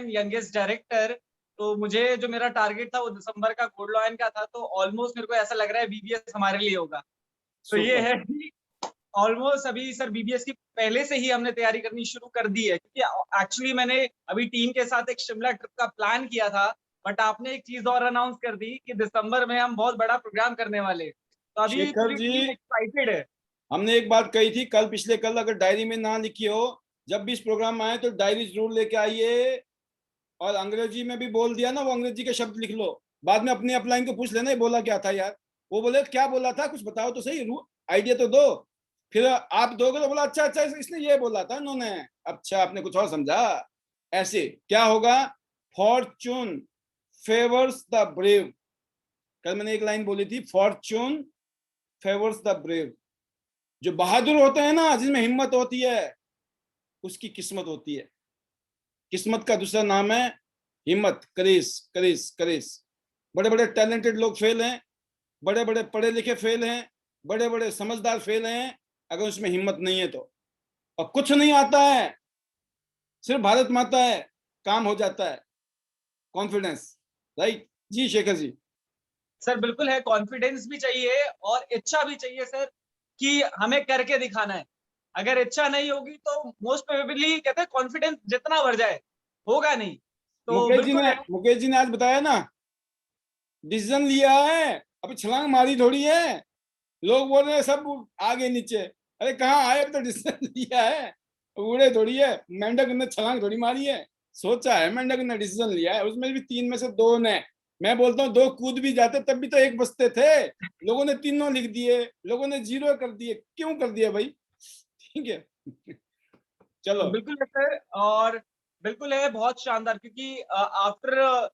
यंगेस्ट डायरेक्टर, तो मुझे जो मेरा टारगेट था वो दिसंबर का गोल्ड लॉयन का था, तो ऑलमोस्ट मेरे को ऐसा लग रहा है बीबीएस हमारे लिए होगा। तो ये है कि ऑलमोस्ट अभी सर बीबीएस की पहले से ही हमने तैयारी करनी शुरू कर दी है, क्योंकि एक्चुअली मैंने अभी टीम के साथ एक शिमला ट्रिप का प्लान किया था, बट आपने एक चीज और अनाउंस कर दी कि दिसंबर में हम बहुत बड़ा प्रोग्राम करने वाले, तो अभी शेखर जी, एक्साइटेड है। हमने एक बात कही थी कल, पिछले कल, अगर डायरी में ना लिखी हो, जब भी इस प्रोग्राम में आए तो डायरी जरूर लेके आइए, और अंग्रेजी में भी बोल दिया ना, वो अंग्रेजी के शब्द लिख लो, बाद में अपनी अपलाइन को पूछ लेना ये बोला क्या था यार, वो बोले क्या बोला था, कुछ बताओ तो सही, आइडिया तो दो, फिर आप दोगे तो बोला अच्छा अच्छा इसने ये बोला था उन्होंने, अच्छा आपने कुछ और समझा। ऐसे क्या होगा, फॉर्चून फेवर्स द ब्रेव, कल मैंने एक लाइन बोली थी, फॉर्चून फेवर्स द ब्रेव, जो बहादुर होते हैं ना, जिसमें हिम्मत होती है, उसकी किस्मत होती है। किस्मत का दूसरा नाम है हिम्मत, करेज, करेज, करेज। बड़े बड़े टैलेंटेड लोग फेल हैं, बड़े बड़े पढ़े लिखे फेल हैं, बड़े बड़े समझदार फेल हैं, अगर उसमें हिम्मत नहीं है तो। और कुछ नहीं आता है, सिर्फ भारत माता है, काम हो जाता है। कॉन्फिडेंस, राइट जी शेखर जी? सर बिल्कुल है, कॉन्फिडेंस भी चाहिए और इच्छा भी चाहिए सर, कि हमें करके दिखाना है। अगर इच्छा नहीं होगी तो मोस्ट प्रोबेबली कहते हैं कॉन्फिडेंस जितना बढ़ जाए होगा नहीं। तो मुकेश जी ने आज बताया ना, डिसीजन लिया है, अभी छलांग मारी थोड़ी है। लोग बोल रहे हैं सब आगे नीचे, अरे कहाँ आए, अब तो डिसीजन लिया है, उड़े थोड़ी है। मेंढक ने छलांग थोड़ी मारी है, सोचा है मेंढक ने, डिसीजन लिया है। उसमें भी 3 में से 2 ने, मैं बोलता हूँ 2 कूद भी जाते तब भी तो 1 बचते थे। लोगों ने 3 लिख दिए, लोगों ने 0 कर दिए, क्यों कर दिया भाई? ठीक है चलो। तो बिल्कुल है सर, और बिल्कुल है, बहुत शानदार, क्योंकि आफ्टर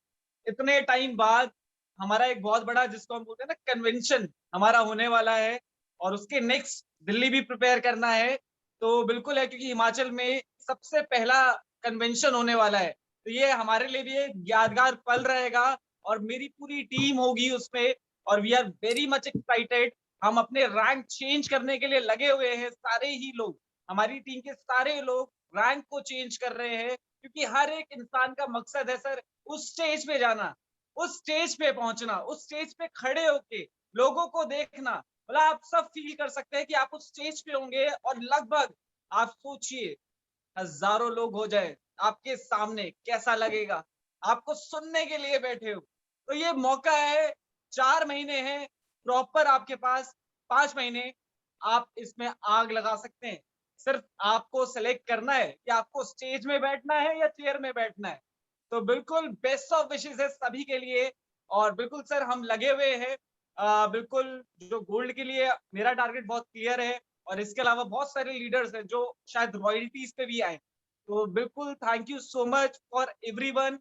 इतने टाइम बाद हमारा एक बहुत बड़ा, जिसको हम बोलते हैं ना, कन्वेंशन हमारा होने वाला है, और उसके नेक्स्ट दिल्ली भी प्रिपेयर करना है। तो बिल्कुल है, क्योंकि हिमाचल में सबसे पहला कन्वेंशन होने वाला है, तो ये हमारे लिए भी एक यादगार पल रहेगा, और मेरी पूरी टीम होगी उसमें, और we are very much excited. हम अपने रैंक चेंज करने के लिए लगे हुए हैं, सारे ही लोग, हमारी टीम के सारे लोग रैंक को चेंज कर रहे हैं, क्योंकि हर एक इंसान का मकसद है सर उस स्टेज पे जाना, उस स्टेज पे पहुंचना, उस स्टेज पे खड़े होके लोगों को देखना। मतलब आप सब फील कर सकते हैं कि आप उस स्टेज पे होंगे, और लगभग आप सोचिए हजारों लोग हो जाए आपके सामने, कैसा लगेगा? आपको सुनने के लिए बैठे हो, तो ये मौका है। 4 महीने हैं प्रॉपर आपके पास, 5 महीने आप इसमें आग लगा सकते हैं। सिर्फ आपको सेलेक्ट करना है कि आपको स्टेज में बैठना है या चेयर में बैठना है। तो बिल्कुल बेस्ट ऑफ विशेस है सभी के लिए, और बिल्कुल सर हम लगे हुए हैं। बिल्कुल जो गोल्ड के लिए मेरा टारगेट बहुत क्लियर है, और इसके अलावा बहुत सारे लीडर्स हैं जो शायद रॉयल्टीज पे भी आए। तो बिल्कुल thank you so much for everyone,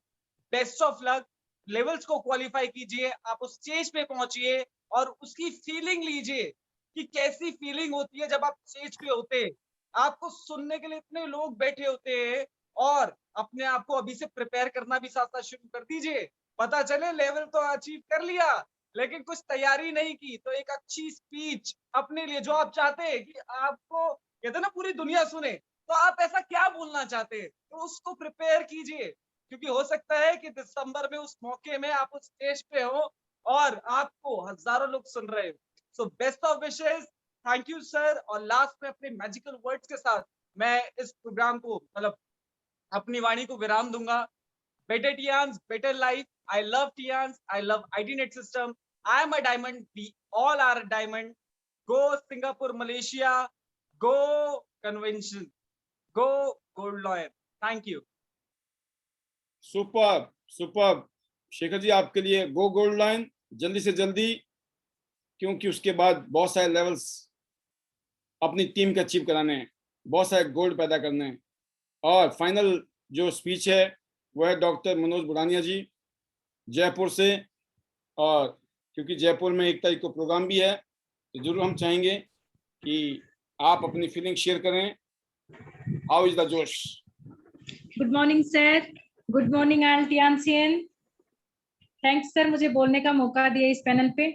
best of luck. Levels को क्वालिफाई कीजिए, आप उस स्टेज पे पहुंचिए और उसकी फीलिंग लीजिए कि कैसी फीलिंग होती है जब आप स्टेज पे होते हैं। आपको सुनने के लिए इतने लोग बैठे होते हैं, और अपने आप को अभी से प्रिपेयर करना भी साथ साथ शुरू कर दीजिए। पता चले लेवल तो अचीव कर लिया, लेकिन कुछ तैयारी नहीं की, तो एक अच्छी स्पीच अपने लिए जो आप चाहते हैं कि आपको कहते हैं ना पूरी दुनिया सुने, तो आप ऐसा क्या बोलना चाहते हैं, तो उसको प्रिपेयर कीजिए, क्योंकि हो सकता है कि दिसंबर में उस मौके में आप उस स्टेज पे हो और आपको हजारों लोग सुन रहे हो। So best of wishes, thank you sir. और लास्ट में अपने मैजिकल वर्ड्स के साथ मैं इस प्रोग्राम को, मतलब अपनी वाणी को विराम दूंगा। Better Tians, better life. I love Tians. I love IDNet system. I am a diamond. We all are a diamond. Go Singapore, Malaysia. Go convention. Go gold lawyer. Thank you. Super super Shekhar ji, आपके लिए गो gold line जल्दी से जल्दी, क्योंकि उसके बाद बहुत सारे लेवल्स अपनी टीम के अचीव कराने हैं, बहुत सारे गोल्ड पैदा करने हैं। और फाइनल जो स्पीच है वो है डॉक्टर मनोज बुढ़ानिया जी जयपुर से, और क्योंकि जयपुर में 1 तारीख को प्रोग्राम भी है, तो जरूर हम चाहेंगे कि आप अपनी फीलिंग शेयर करें। How is the josh? Good morning sir, good morning all Tiansian. Thanks sir मुझे बोलने का मौका दिया इस पैनल पे।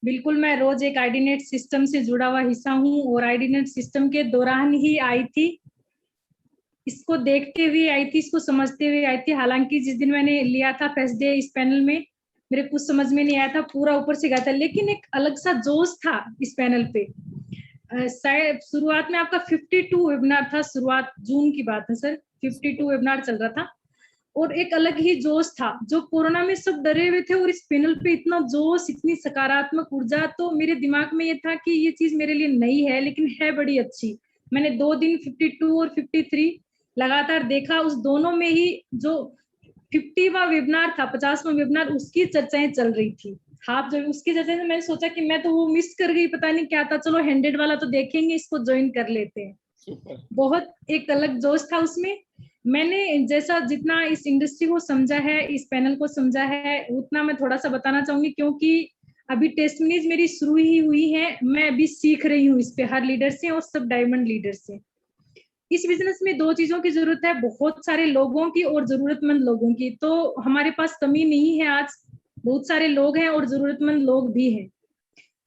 बिल्कुल मैं रोज एक आईडीनेट सिस्टम से जुड़ा हुआ हिस्सा हूँ, और आईडीनेट सिस्टम के दौरान ही आई थी इसको देखते हुए आई थी, इसको समझते हुए आई थी। हालांकि जिस दिन मैंने लिया था फर्स्ट डे इस पैनल में, मेरे कुछ समझ में नहीं आया था, पूरा ऊपर से गया था, लेकिन एक अलग सा जोश था इस पैनल पे। शायद शुरुआत में आपका 52 वेबिनार था, शुरुआत जून की बात है सर, 52 वेबिनार चल रहा था और एक अलग ही जोश था। जो कोरोना में सब डरे हुए थे और इस पैनल पे इतना जोश, इतनी सकारात्मक ऊर्जा, तो मेरे दिमाग में ये था कि ये चीज मेरे लिए नई है लेकिन है बड़ी अच्छी। मैंने 2 दिन 52 और 53 लगातार देखा, उस दोनों में ही जो 50वां वेबिनार था, 50वां वेबिनार, उसकी चर्चाएं चल रही थी। हाफ जो उसकी चर्चा से मैंने सोचा कि मैं तो वो मिस कर गई, पता नहीं क्या था, चलो 100 वाला तो देखेंगे, इसको ज्वाइन कर लेते हैं। बहुत एक अलग जोश था उसमें। मैंने जैसा जितना इस इंडस्ट्री को समझा है, इस पैनल को समझा है, उतना मैं थोड़ा सा बताना चाहूंगी, क्योंकि अभी टेस्टमनीज मेरी शुरू ही हुई है, मैं अभी सीख रही हूँ इस पे, हर लीडर से और सब डायमंड लीडर से। इस बिजनेस में 2 चीजों की जरूरत है, बहुत सारे लोगों की और जरूरतमंद लोगों की। तो हमारे पास कमी नहीं है, आज बहुत सारे लोग हैं और जरूरतमंद लोग भी हैं।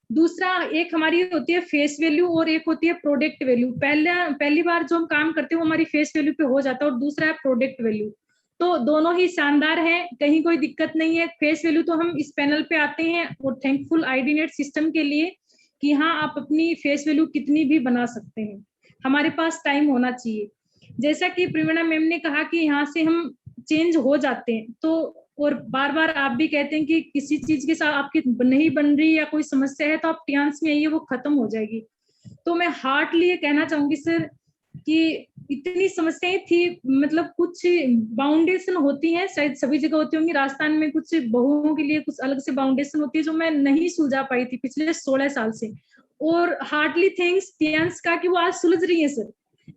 दूसरा, एक हमारी होती है फेस वैल्यू और एक होती है प्रोडक्ट वैल्यू। पहली बार जो हम काम करते हैं वो हमारी फेस वैल्यू पे हो जाता है और दूसरा है प्रोडक्ट वैल्यू। तो दोनों ही शानदार है, कहीं कोई दिक्कत नहीं है। फेस वैल्यू तो हम इस पैनल पे आते हैं और थैंकफुल आईडीनेट सिस्टम के लिए कि हाँ, आप अपनी फेस वैल्यू कितनी भी बना सकते हैं, हमारे पास टाइम होना चाहिए। जैसा कि प्रेरणा मैम ने कहा कि यहाँ से हम चेंज हो जाते हैं, तो और बार बार आप भी कहते हैं कि किसी चीज के साथ आपकी नहीं बन रही या कोई समस्या है तो आप टियान्स में आइए, वो खत्म हो जाएगी। तो मैं हार्टली ये कहना चाहूंगी सर कि इतनी समस्याएं थी, मतलब कुछ बाउंडेशन होती हैं, शायद सभी जगह होती होंगी, राजस्थान में कुछ बहुओं के लिए कुछ अलग से बाउंडेशन होती है जो मैं नहीं सुलझा पाई थी पिछले 16 साल से। और हार्टली थैंक्स टियान्स का कि वो आज सुलझ रही है सर।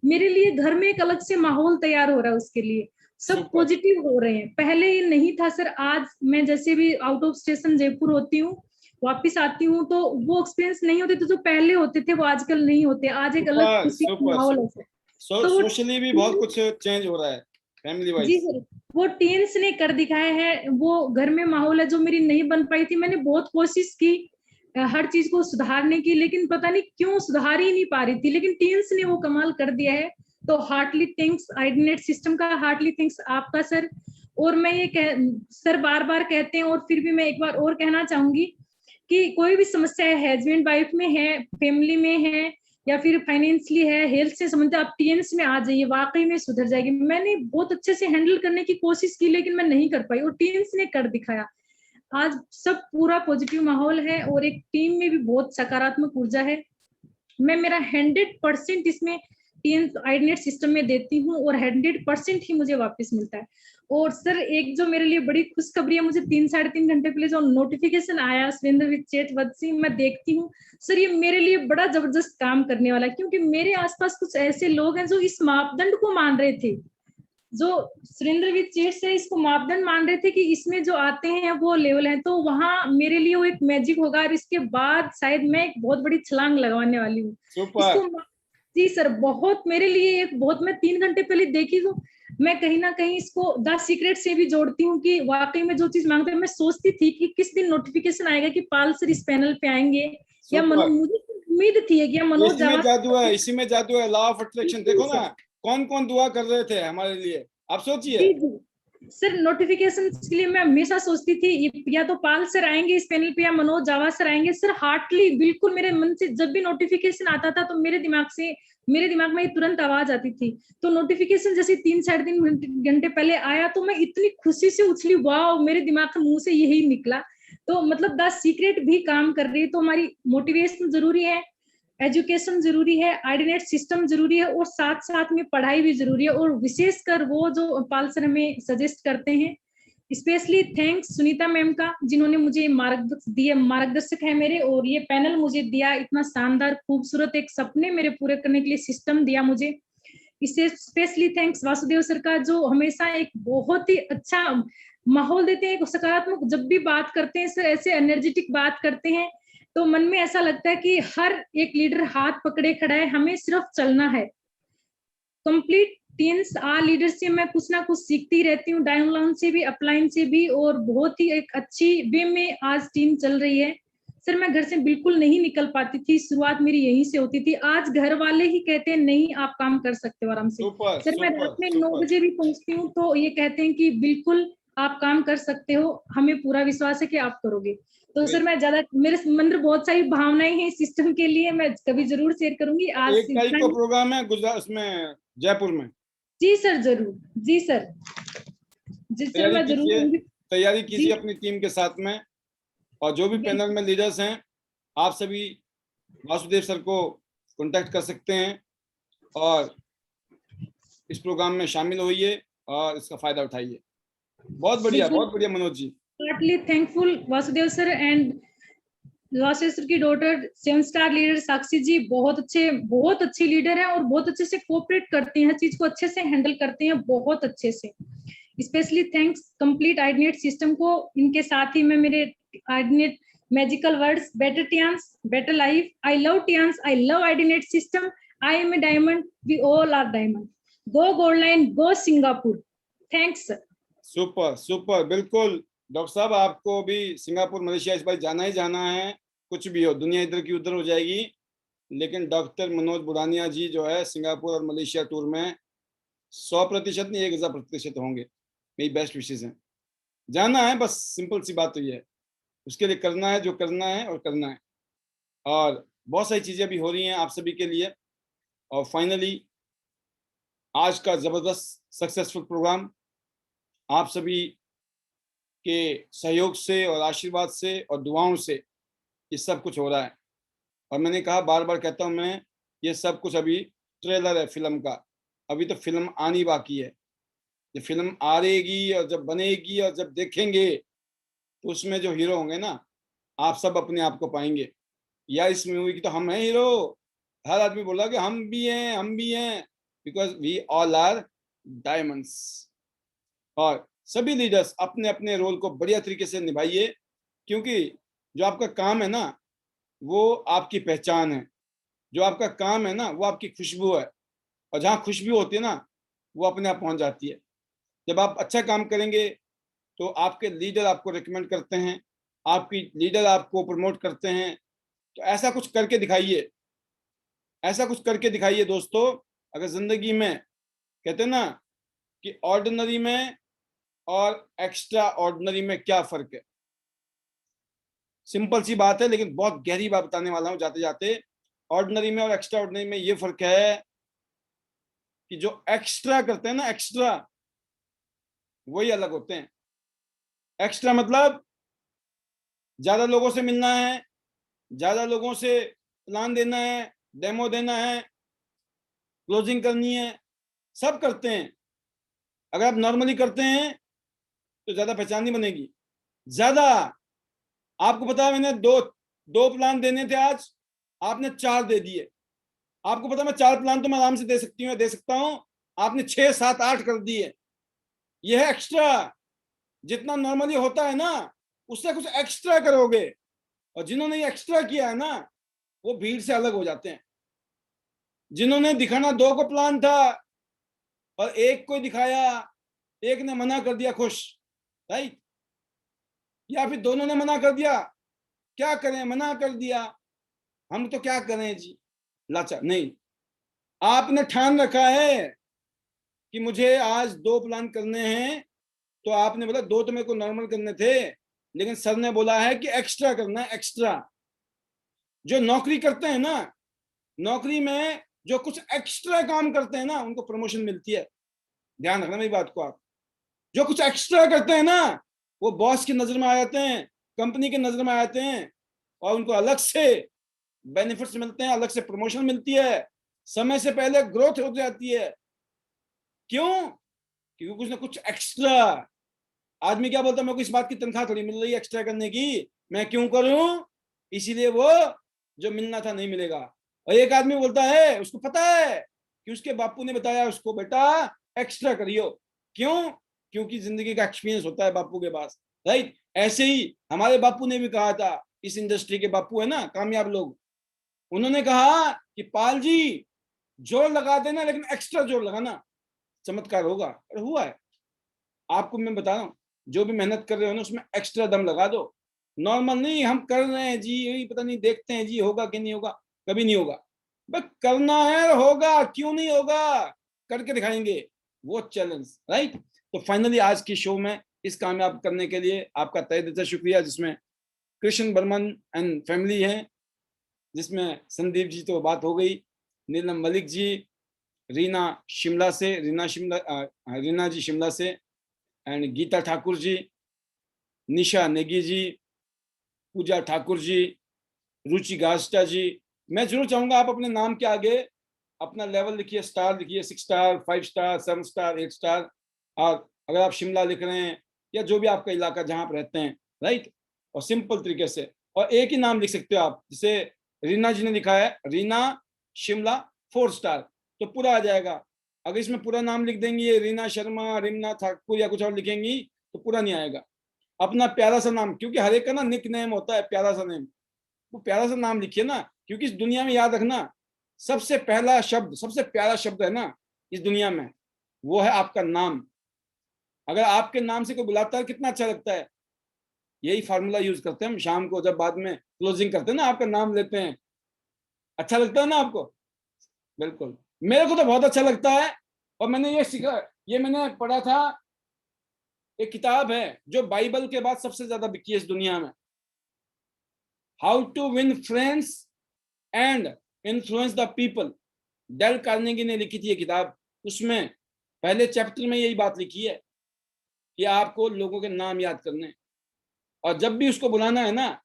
मेरे लिए घर में एक अलग से माहौल तैयार हो रहा है, उसके लिए सब पॉजिटिव हो रहे हैं। पहले ये नहीं था सर। आज मैं जैसे भी आउट ऑफ स्टेशन जयपुर होती हूँ, वापस आती हूँ, तो वो एक्सपीरियंस नहीं होते थे जो पहले होते थे, वो आजकल नहीं होते। आज एक अलग खुशी का माहौल है सर। तो सोशली भी बहुत कुछ चेंज हो रहा है, फैमिली वाइज। जी सर, वो टीन्स ने कर दिखाया है। वो घर में माहौल है जो मेरी नहीं बन पाई थी। मैंने बहुत कोशिश की हर चीज को सुधारने की, लेकिन पता नहीं क्यों सुधार ही नहीं पा रही थी, लेकिन टीन्स ने वो कमाल कर दिया है। तो हार्टली थैंक्स आईडीनेट सिस्टम का, हार्टली थैंक्स आपका सर। और मैं ये सर बार बार कहते हैं और फिर भी मैं एक बार और कहना चाहूंगी कि कोई भी समस्या है, हस्बैंड वाइफ में है, फैमिली में है, या फिर फाइनेंशियली है, हेल्थ से संबंधित, आप टीएनस में आ जाइए, वाकई में सुधर जाएगी। मैंने बहुत अच्छे से हैंडल करने की कोशिश की लेकिन मैं नहीं कर पाई और टीएनस ने कर दिखाया। आज सब पूरा पॉजिटिव माहौल है और एक टीम में भी बहुत सकारात्मक ऊर्जा है। मैं मेरा 100% इसमें टीएनस आईडीनेट सिस्टम में देती हूँ और 100% ही मुझे वापस मिलता है। और सर एक जो मेरे लिए बड़ी खुशखबरी है, मुझे 3-3.5 घंटे पहले जो नोटिफिकेशन आया सुरेंद्र विद चैट वत्सी, मैं देखती हूँ सर, ये मेरे लिए बड़ा जबरदस्त काम करने वाला है, क्योंकि मेरे आसपास कुछ ऐसे लोग हैं जो इस मापदंड को मान रहे थे, जो सुरेंद्र विद चैट से इसको मापदंड मान रहे थे कि इसमें जो आते हैं वो लेवल है। तो वहां मेरे लिए वो एक मैजिक होगा और इसके बाद शायद मैं एक बहुत बड़ी छलांग लगवाने वाली हूँ। जी सर, बहुत मेरे लिए एक बहुत, मैं 3 घंटे पहले देखी तो मैं कहीं ना कहीं इसको द सीक्रेट से भी जोड़ती हूँ कि वाकई में जो चीज मांगते हैं। मैं सोचती थी कि किस दिन नोटिफिकेशन आएगा कि पाल सर इस पैनल पे आएंगे, या मुझे उम्मीद थी कि मनोज जादू है, इसी में जादू है, लॉ ऑफ अट्रैक्शन। देखो ना कौन कौन दुआ कर रहे थे हमारे लिए, आप सोचिए। सर नोटिफिकेशन के लिए मैं हमेशा सोचती थी या तो पाल सर आएंगे इस पैनल पे या मनोज जावा सर आएंगे। सर हार्टली बिल्कुल मेरे मन से जब भी नोटिफिकेशन आता था तो मेरे दिमाग में तुरंत आवाज आती थी। तो नोटिफिकेशन जैसे 3-3.5 घंटे पहले आया तो मैं इतनी खुशी से उछली, वाह, मेरे दिमाग के मुंह से यही निकला। तो मतलब द सीक्रेट भी काम कर रही है। तो हमारी मोटिवेशन जरूरी है, एजुकेशन जरूरी है, आईडीनेट सिस्टम जरूरी है और साथ साथ में पढ़ाई भी जरूरी है। और विशेषकर वो जो पाल सर हमें सजेस्ट करते हैं, स्पेशली थैंक्स सुनीता मैम का, जिन्होंने मुझे मार्गदर्शक है मेरे, और ये पैनल मुझे दिया, इतना शानदार खूबसूरत एक सपने मेरे पूरे करने के लिए सिस्टम दिया मुझे। इससे स्पेशली थैंक्स वासुदेव सर का, जो हमेशा एक बहुत ही अच्छा माहौल देते हैं, सकारात्मक। जब भी बात करते हैं सर ऐसे एनर्जेटिक बात करते हैं तो मन में ऐसा लगता है कि हर एक लीडर हाथ पकड़े खड़ा है, हमें सिर्फ चलना है। कंप्लीट टीम्स आ लीडर से मैं कुछ ना कुछ सीखती रहती हूँ, डाउनलाइन से भी, अपलाइन से भी, और बहुत ही एक अच्छी वे में आज टीम चल रही है। सर मैं घर से बिल्कुल नहीं निकल पाती थी, शुरुआत मेरी यहीं से होती थी। आज घर वाले ही कहते हैं नहीं आप काम कर सकते हो आराम से। सुपर सर मैं सुपर रात में 9 सुपर। बजे भी पहुंचती हूँ तो ये कहते हैं कि बिल्कुल आप काम कर सकते हो, हमें पूरा विश्वास है कि आप करोगे। तो सर मैं ज्यादा, मेरे मन में बहुत सारी भावनाएं हैं इस सिस्टम के लिए, मैं कभी जरूर शेयर करूंगी। आज 1 तारीख को प्रोग्राम है गुजरात उसमें जयपुर में। जी सर जरूर, जी सर, जी सर मैं जरूर आऊंगी। तैयारी कीजिए जी। अपनी टीम के साथ में, और जो भी पैनल में लीडर्स हैं आप सभी वासुदेव सर को कांटेक्ट कर सकते हैं और इस प्रोग्राम में शामिल होइए और इसका फायदा उठाइए। बहुत बढ़िया Manoj ji. Heartly thankful Vasudev sir and Vasudev sir की daughter 7 star leader Sakshi ji, बहुत अच्छे लीडर हैं और बहुत अच्छे से कोऑपरेट करते हैं, हर चीज को अच्छे से हैंडल करते हैं, बहुत अच्छे से। Specially thanks complete IDNet system को, इनके साथ ही मैं मेरे IDNet magical words, better Tians, better life, I love Tians, I love IDNet system, I am a diamond, we all are diamond, go gold line, go Singapore. Thanks sir. Super super, बिल्कुल doctor साहब, आपको भी Singapore Malaysia इस बार जाना ही जाना है। कुछ भी हो, दुनिया इधर की उधर हो जाएगी, लेकिन डॉक्टर मनोज बुरानिया जी जो है सिंगापुर और मलेशिया टूर में 100% नहीं 1000% होंगे। मेरी बेस्ट विशेष हैं। जाना है, बस सिंपल सी बात तो ये है, उसके लिए करना है जो करना है और करना है। और बहुत सारी चीजें भी हो रही हैं आप सभी के लिए। और फाइनली आज का जबरदस्त सक्सेसफुल प्रोग्राम आप सभी के सहयोग से और आशीर्वाद से और दुआओं से ये सब कुछ हो रहा है। और मैंने कहा, बार बार कहता हूँ मैं, ये सब कुछ अभी ट्रेलर है फिल्म का, अभी तो फिल्म आनी बाकी है। ये फिल्म आ रहेगी और जब बनेगी और जब देखेंगे तो उसमें जो हीरो होंगे ना, आप सब अपने आप को पाएंगे। यार इस मूवी की तो हम हैं हीरो, हर आदमी बोला कि हम भी हैं, because we all are diamonds. और सभी लीडर्स अपने अपने रोल को बढ़िया तरीके से निभाइए, क्योंकि जो आपका काम है ना वो आपकी पहचान है, जो आपका काम है ना वो आपकी खुशबू है, और जहाँ खुशबू होती है ना वो अपने आप पहुंच जाती है। जब आप अच्छा काम करेंगे तो आपके लीडर आपको रिकमेंड करते हैं, आपकी लीडर आपको प्रमोट करते हैं। तो ऐसा कुछ करके दिखाइए, ऐसा कुछ करके दिखाइए दोस्तों। अगर जिंदगी में कहते हैं ना कि ऑर्डिनरी में और एक्स्ट्रा ऑर्डिनरी में क्या फर्क है, सिंपल सी बात है, लेकिन बहुत गहरी बात बताने वाला हूं जाते जाते। ऑर्डिनरी में और एक्स्ट्रा ऑर्डिनरी में ये फर्क है कि जो एक्स्ट्रा करते हैं ना, एक्स्ट्रा वही अलग होते हैं। एक्स्ट्रा मतलब ज्यादा लोगों से मिलना है, ज्यादा लोगों से प्लान देना है, डेमो देना है, क्लोजिंग करनी है, सब करते हैं। अगर आप नॉर्मली करते हैं तो ज्यादा पहचान नहीं बनेगी। ज्यादा आपको पता है, मैंने दो प्लान देने थे, आज आपने 4 दे दिए। आपको पता है मैं 4 प्लान तो मैं आराम से दे सकता हूं, आपने 6, 7, 8 कर दिए। यह है एक्स्ट्रा। जितना नॉर्मली होता है ना उससे कुछ एक्स्ट्रा करोगे, और जिन्होंने एक्स्ट्रा किया है ना वो भीड़ से अलग हो जाते हैं। जिन्होंने दिखाना 2 को प्लान था और 1 को दिखाया, 1 ने मना कर दिया, खुश, राइट? या फिर दोनों ने मना कर दिया, क्या करें, मना कर दिया, हम तो क्या करें जी, लाचार नहीं। आपने ठान रखा है कि मुझे आज 2 प्लान करने हैं, तो आपने बोला 2 तो मेरे को नॉर्मल करने थे, लेकिन सर ने बोला है कि एक्स्ट्रा करना है, एक्स्ट्रा। जो नौकरी करते हैं ना, नौकरी में जो कुछ एक्स्ट्रा काम करते हैं ना उनको प्रमोशन मिलती है। ध्यान रखना मेरी बात को आप। जो कुछ एक्स्ट्रा करते हैं ना वो बॉस की नजर में आ जाते हैं, कंपनी की नजर में आ जाते हैं, और उनको अलग से बेनिफिट्स मिलते हैं, अलग से प्रमोशन मिलती है, समय से पहले ग्रोथ हो जाती है। क्यों? क्योंकि कुछ ना कुछ एक्स्ट्रा। आदमी क्या बोलता है, मेरे को इस बात की तनख्वाह थोड़ी मिल रही है एक्स्ट्रा करने की, मैं क्यों करूं? इसीलिए वो जो मिलना था नहीं मिलेगा। और एक आदमी बोलता है, उसको पता है कि उसके बापू ने बताया उसको, बेटा एक्स्ट्रा करियो। क्यों? क्योंकि जिंदगी का एक्सपीरियंस होता है बापू के पास, राइट? ऐसे ही हमारे बापू ने भी कहा था, इस इंडस्ट्री के बापू है ना कामयाब लोग, उन्होंने कहा कि पाल जी जोर लगा देना लेकिन एक्स्ट्रा जोर लगाना, चमत्कार होगा। और हुआ है। आपको मैं बता रहा हूँ, जो भी मेहनत कर रहे हो ना उसमें एक्स्ट्रा दम लगा दो, नॉर्मल नहीं हम कर रहे हैं जी, यही पता नहीं देखते हैं जी होगा कि नहीं होगा, कभी नहीं होगा। बस करना है, होगा, क्यों नहीं होगा, करके दिखाएंगे, वो चैलेंज, राइट। तो फाइनली आज की शो में इस कामयाब करने के लिए आपका तहे दिल से शुक्रिया, जिसमें कृष्ण बर्मन एंड फैमिली है, जिसमें संदीप जी तो बात हो गई, नीलम मलिक जी, रीना शिमला से, रीना जी शिमला से, एंड गीता ठाकुर जी, निशा नेगी जी, पूजा ठाकुर जी, रुचि गास्टा जी। मैं जरूर चाहूंगा आप अपने नाम के आगे अपना लेवल लिखिए, स्टार लिखिए, 6 स्टार, 5 स्टार, 7 स्टार, 8 स्टार। और अगर आप शिमला लिख रहे हैं या जो भी आपका इलाका जहां आप रहते हैं, राइट, और सिंपल तरीके से, और एक ही नाम लिख सकते हो आप, जैसे रीना जी ने लिखा है रीना शिमला 4 स्टार, तो पूरा आ जाएगा। अगर इसमें पूरा नाम लिख देंगे रीना शर्मा, रीना ठाकुर या कुछ और लिखेंगी तो पूरा नहीं आएगा। अपना प्यारा सा नाम, क्योंकि हर एक का ना निक नेम होता है, प्यारा सा नेम, वो प्यारा सा नाम लिखिए ना, क्योंकि इस दुनिया में याद रखना सबसे पहला शब्द, सबसे प्यारा शब्द है ना इस दुनिया में, वो है आपका नाम। अगर आपके नाम से कोई बुलाता है कितना अच्छा लगता है। यही फार्मूला यूज करते हैं हम शाम को, जब बाद में क्लोजिंग करते हैं ना, आपका नाम लेते हैं, अच्छा लगता है ना आपको। बिल्कुल, मेरे को तो बहुत अच्छा लगता है। और मैंने ये सीखा, ये मैंने पढ़ा था, एक किताब है जो बाइबल के बाद सबसे ज्यादा बिकी है इस दुनिया में, how to win friends and influence the people. Dale Carnegie ने लिखी थी ये किताब। उसमें पहले चैप्टर में यही बात लिखी है कि आपको लोगों के नाम याद करने, और जब भी उसको बुलाना है ना,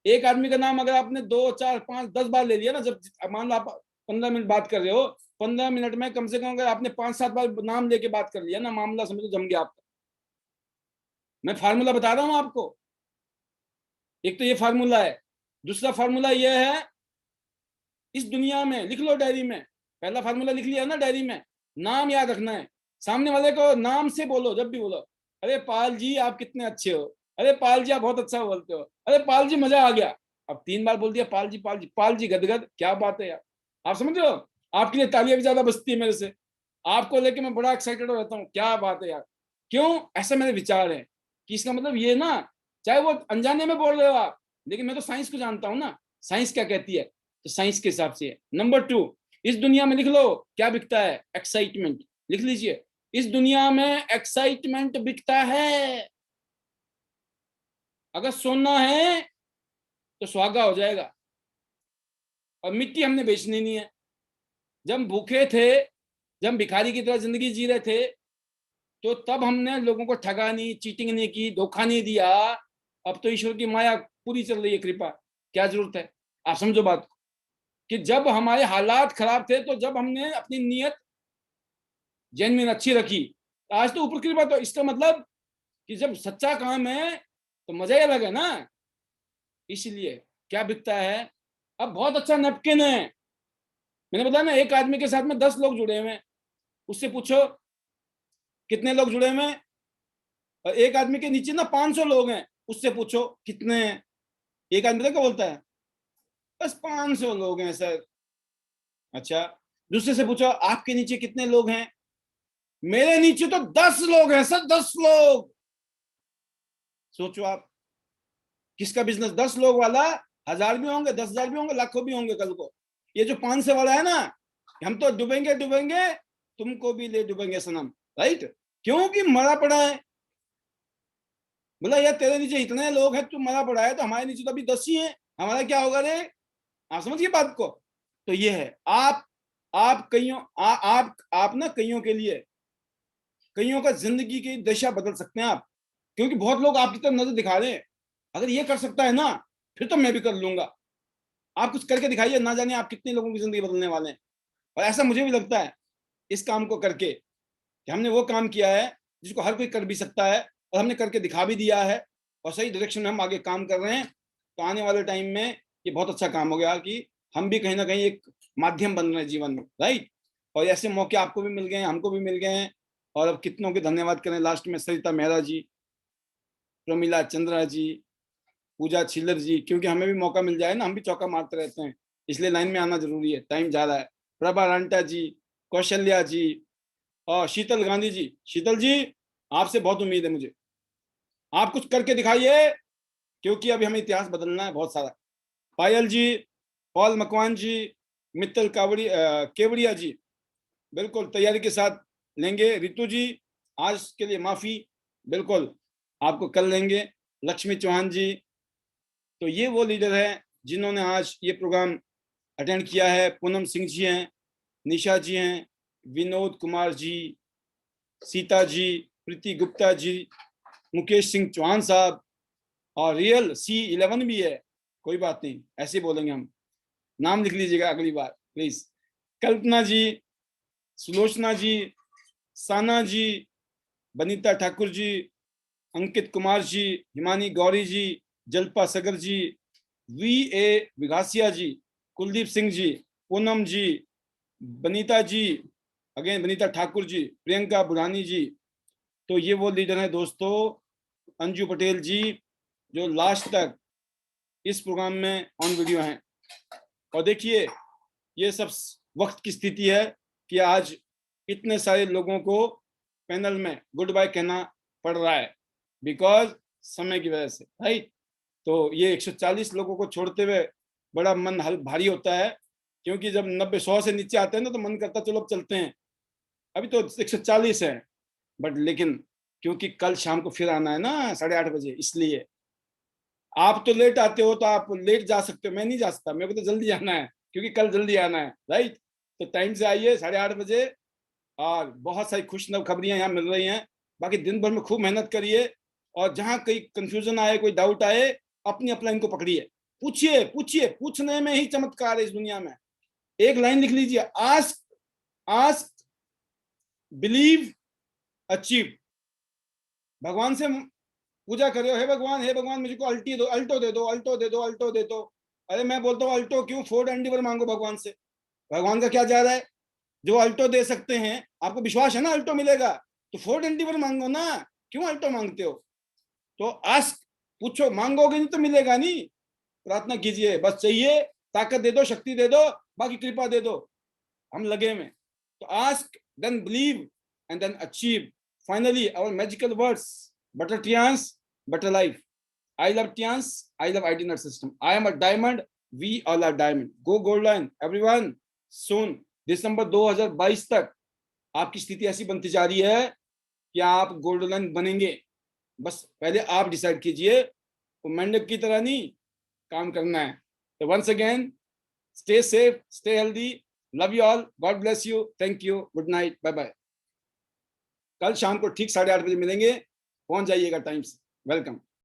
एक आदमी का नाम अगर आपने 2, 4, 5, 10 बार ले लिया ना, जब मान लो आप 15 मिनट बात कर रहे हो, 15 मिनट में कम से कम अगर आपने 5-7 बार नाम लेके बात कर लिया ना, मामला समझो जम गया आपका। मैं फार्मूला बता रहा हूं आपको, एक तो ये फार्मूला है। दूसरा फार्मूला ये है, इस दुनिया में लिख लो डायरी में, पहला फार्मूला लिख लिया ना डायरी में, नाम याद रखना है। सामने वाले को नाम से बोलो, जब भी बोलो, अरे पाल जी आप कितने अच्छे हो, अरे पाल जी आप बहुत अच्छा बोलते हो, अरे पाल जी मजा आ गया। अब 3 बार बोल दिया पाल जी, पाल जी, पाल जी गदगद, क्या बात है यार, आप समझ रहे हो। आपके लिए तालियां भी ज्यादा बजती है मेरे से, आपको लेके मैं बड़ा एक्साइटेड हो रहता हूँ, क्या बात है यार। क्यों, ऐसे मेरे विचार है कि इसका मतलब ये ना, चाहे वो अनजाने में बोल रहे हो आप, लेकिन मैं तो साइंस को जानता हूँ ना, साइंस क्या कहती है, तो साइंस के हिसाब से। नंबर 2, इस दुनिया में लिख लो क्या बिकता है, एक्साइटमेंट, लिख लीजिए, इस दुनिया में एक्साइटमेंट बिकता है। अगर सोना है तो सुहागा हो जाएगा, और मिट्टी हमने बेचनी नहीं है। जब हम भूखे थे, जब हम भिखारी की तरह जिंदगी जी रहे थे, तो तब हमने लोगों को ठगा नहीं, चीटिंग नहीं की, धोखा नहीं दिया। अब तो ईश्वर की माया पूरी चल रही है, कृपा, क्या जरूरत है। आप समझो बात को, कि जब हमारे हालात खराब थे, तो जब हमने अपनी नीयत जेन्युइन अच्छी रखी, तो आज तो ऊपर कृपा। तो इसका मतलब कि जब सच्चा काम है तो मजा ही अलग है ना। इसलिए क्या बिकता है, अब बहुत अच्छा नैपकिन है। मैंने बताया ना, एक आदमी के साथ में 10 लोग जुड़े हुए हैं, उससे पूछो कितने लोग जुड़े हुए हैं, और एक आदमी के नीचे ना 500 लोग हैं, उससे पूछो कितने हैं। एक आदमी क्या बोलता है, बस 500 लोग हैं सर। अच्छा, दूसरे से पूछो आपके नीचे कितने लोग हैं, मेरे नीचे तो 10 लोग हैं सर, 10 लोग। सोचो आप, किसका बिजनेस 10 लोग वाला, 1000 भी होंगे, 10,000 भी होंगे, लाखों भी होंगे कल को। ये जो 500 वाला है ना, हम तो डूबेंगे डूबेंगे, तुमको भी ले डूबेंगे सनम, राइट। क्योंकि मरा पड़ा है, बोला यार तेरे नीचे इतने लोग हैं, तू मरा पड़ा है, तो हमारे नीचे तो अभी 10 ही है, हमारा क्या होगा रे। आप समझिए बात को। तो ये है, आप कईयों आप ना कईयों के लिए, कईयों का जिंदगी की दिशा बदल सकते हैं आप, क्योंकि बहुत लोग आपकी तरफ नजर दिखा रहे हैं। अगर ये कर सकता है ना, फिर तो मैं भी कर लूंगा। आप कुछ करके दिखाइए, ना जाने आप कितने लोगों की जिंदगी बदलने वाले हैं। और ऐसा मुझे भी लगता है इस काम को करके, कि हमने वो काम किया है जिसको हर कोई कर भी सकता है, और हमने करके दिखा भी दिया है, और सही डायरेक्शन में हम आगे काम कर रहे हैं। तो आने वाले टाइम में ये बहुत अच्छा काम हो गया कि हम भी कहीं ना कहीं एक माध्यम बन रहे हैं जीवन में, राइट। और ऐसे मौके आपको भी मिल गए हैं, हमको भी मिल गए हैं। और अब कितनों के धन्यवाद करें लास्ट में, सरिता मेहरा जी, प्रमिला चंद्रा जी, पूजा छिल्लर जी, क्योंकि हमें भी मौका मिल जाए ना, हम भी चौका मारते रहते हैं, इसलिए लाइन में आना जरूरी है, टाइम जा रहा है। प्रभा रांटा जी, कौशल्या जी, और शीतल गांधी जी। शीतल जी, आपसे बहुत उम्मीद है मुझे, आप कुछ करके दिखाइए, क्योंकि अभी हमें इतिहास बदलना है बहुत सारा। पायल जी, पॉल मकवान जी, मित्तल केवड़िया जी बिल्कुल तैयारी के साथ लेंगे। रितु जी आज के लिए माफी, बिल्कुल आपको कल लेंगे। लक्ष्मी चौहान जी, तो ये वो लीडर हैं जिन्होंने आज ये प्रोग्राम अटेंड किया है। पूनम सिंह जी हैं, निशा जी हैं, विनोद कुमार जी, सीता जी, प्रीति गुप्ता जी, मुकेश सिंह चौहान साहब, और रियल C11 भी है, कोई बात नहीं, ऐसे बोलेंगे हम, नाम लिख लीजिएगा अगली बार please. Kalpana ji, Sulochana ji, Sana ji, Banita Thakur ji, Ankit Kumar ji, Himani Gauri ji, Jalpa Sagar ji, VA Vighasiya ji, Kuldeep Singh ji, Poonam ji, Banita ji, again Banita Thakur ji, Priyanka Burani ji. तो ये वो लीडर हैं दोस्तों, अंजू पटेल जी जो लास्ट तक इस प्रोग्राम में ऑन वीडियो हैं। और देखिए ये सब वक्त की स्थिति है कि आज इतने सारे लोगों को पैनल में गुड बाय कहना पड़ रहा है बिकॉज समय की वजह से, राइट। तो ये 140 लोगों को छोड़ते हुए बड़ा मन भारी होता है, क्योंकि जब 90-100 से नीचे आते हैं ना तो मन करता चलो अब चलते हैं, अभी तो 140 है, बट लेकिन क्योंकि कल शाम को फिर आना है ना 8:30 बजे, इसलिए आप तो लेट आते हो तो आप लेट जा सकते हो, मैं नहीं जा सकता, मेरे को तो जल्दी आना है क्योंकि कल जल्दी आना है, राइट। तो टाइम से आइए 8:30 बजे, और बहुत सारी खुशखबरियां यहाँ मिल रही हैं। बाकी दिन भर में खूब मेहनत करिए, और जहाँ कोई कंफ्यूजन आए, कोई डाउट आए, अपनी अपलाइन को पकड़िए, पूछिए पूछिए, पूछने में ही चमत्कार है इस दुनिया में। एक लाइन लिख लीजिए, आस्क बिलीव अचीव। भगवान से पूजा कर रहे हो, हे भगवान मुझको अल्टो दे दो। अरे मैं बोलता हूँ अल्टो क्यों, फोर्ड एंडीवर मांगो भगवान से। भगवान का क्या जा रहा है, जो अल्टो दे सकते हैं, आपको विश्वास है ना अल्टो मिलेगा, तो फोर्ड एंडीवर मांगो ना, क्यों अल्टो मांगते हो। तो आस्क, पूछो, मांगोगे नहीं तो मिलेगा नहीं, प्रार्थना कीजिए, बस चाहिए ताकत दे दो, शक्ति दे दो, बाकी कृपा दे दो, हम लगे में। तो ask, then believe, and then achieve. Finally our magical words, better Tians, better life. I love Tians, I love IT Nerd System. I am a diamond, we all are diamond. Go Gold Line, everyone. Soon, दिसंबर 2022 तक आपकी स्थिति ऐसी बनती जा रही है कि आप गोल्ड लाइन बनेंगे। बस पहले आप डिसाइड कीजिए, तो मेंढक की तरह नहीं काम करना है। तो once again, stay safe, stay healthy, love you all, God bless you, thank you, good night, bye bye. कल शाम को ठीक 8:30 बजे मिलेंगे, पहुंच जाइएगा टाइम से। वेलकम।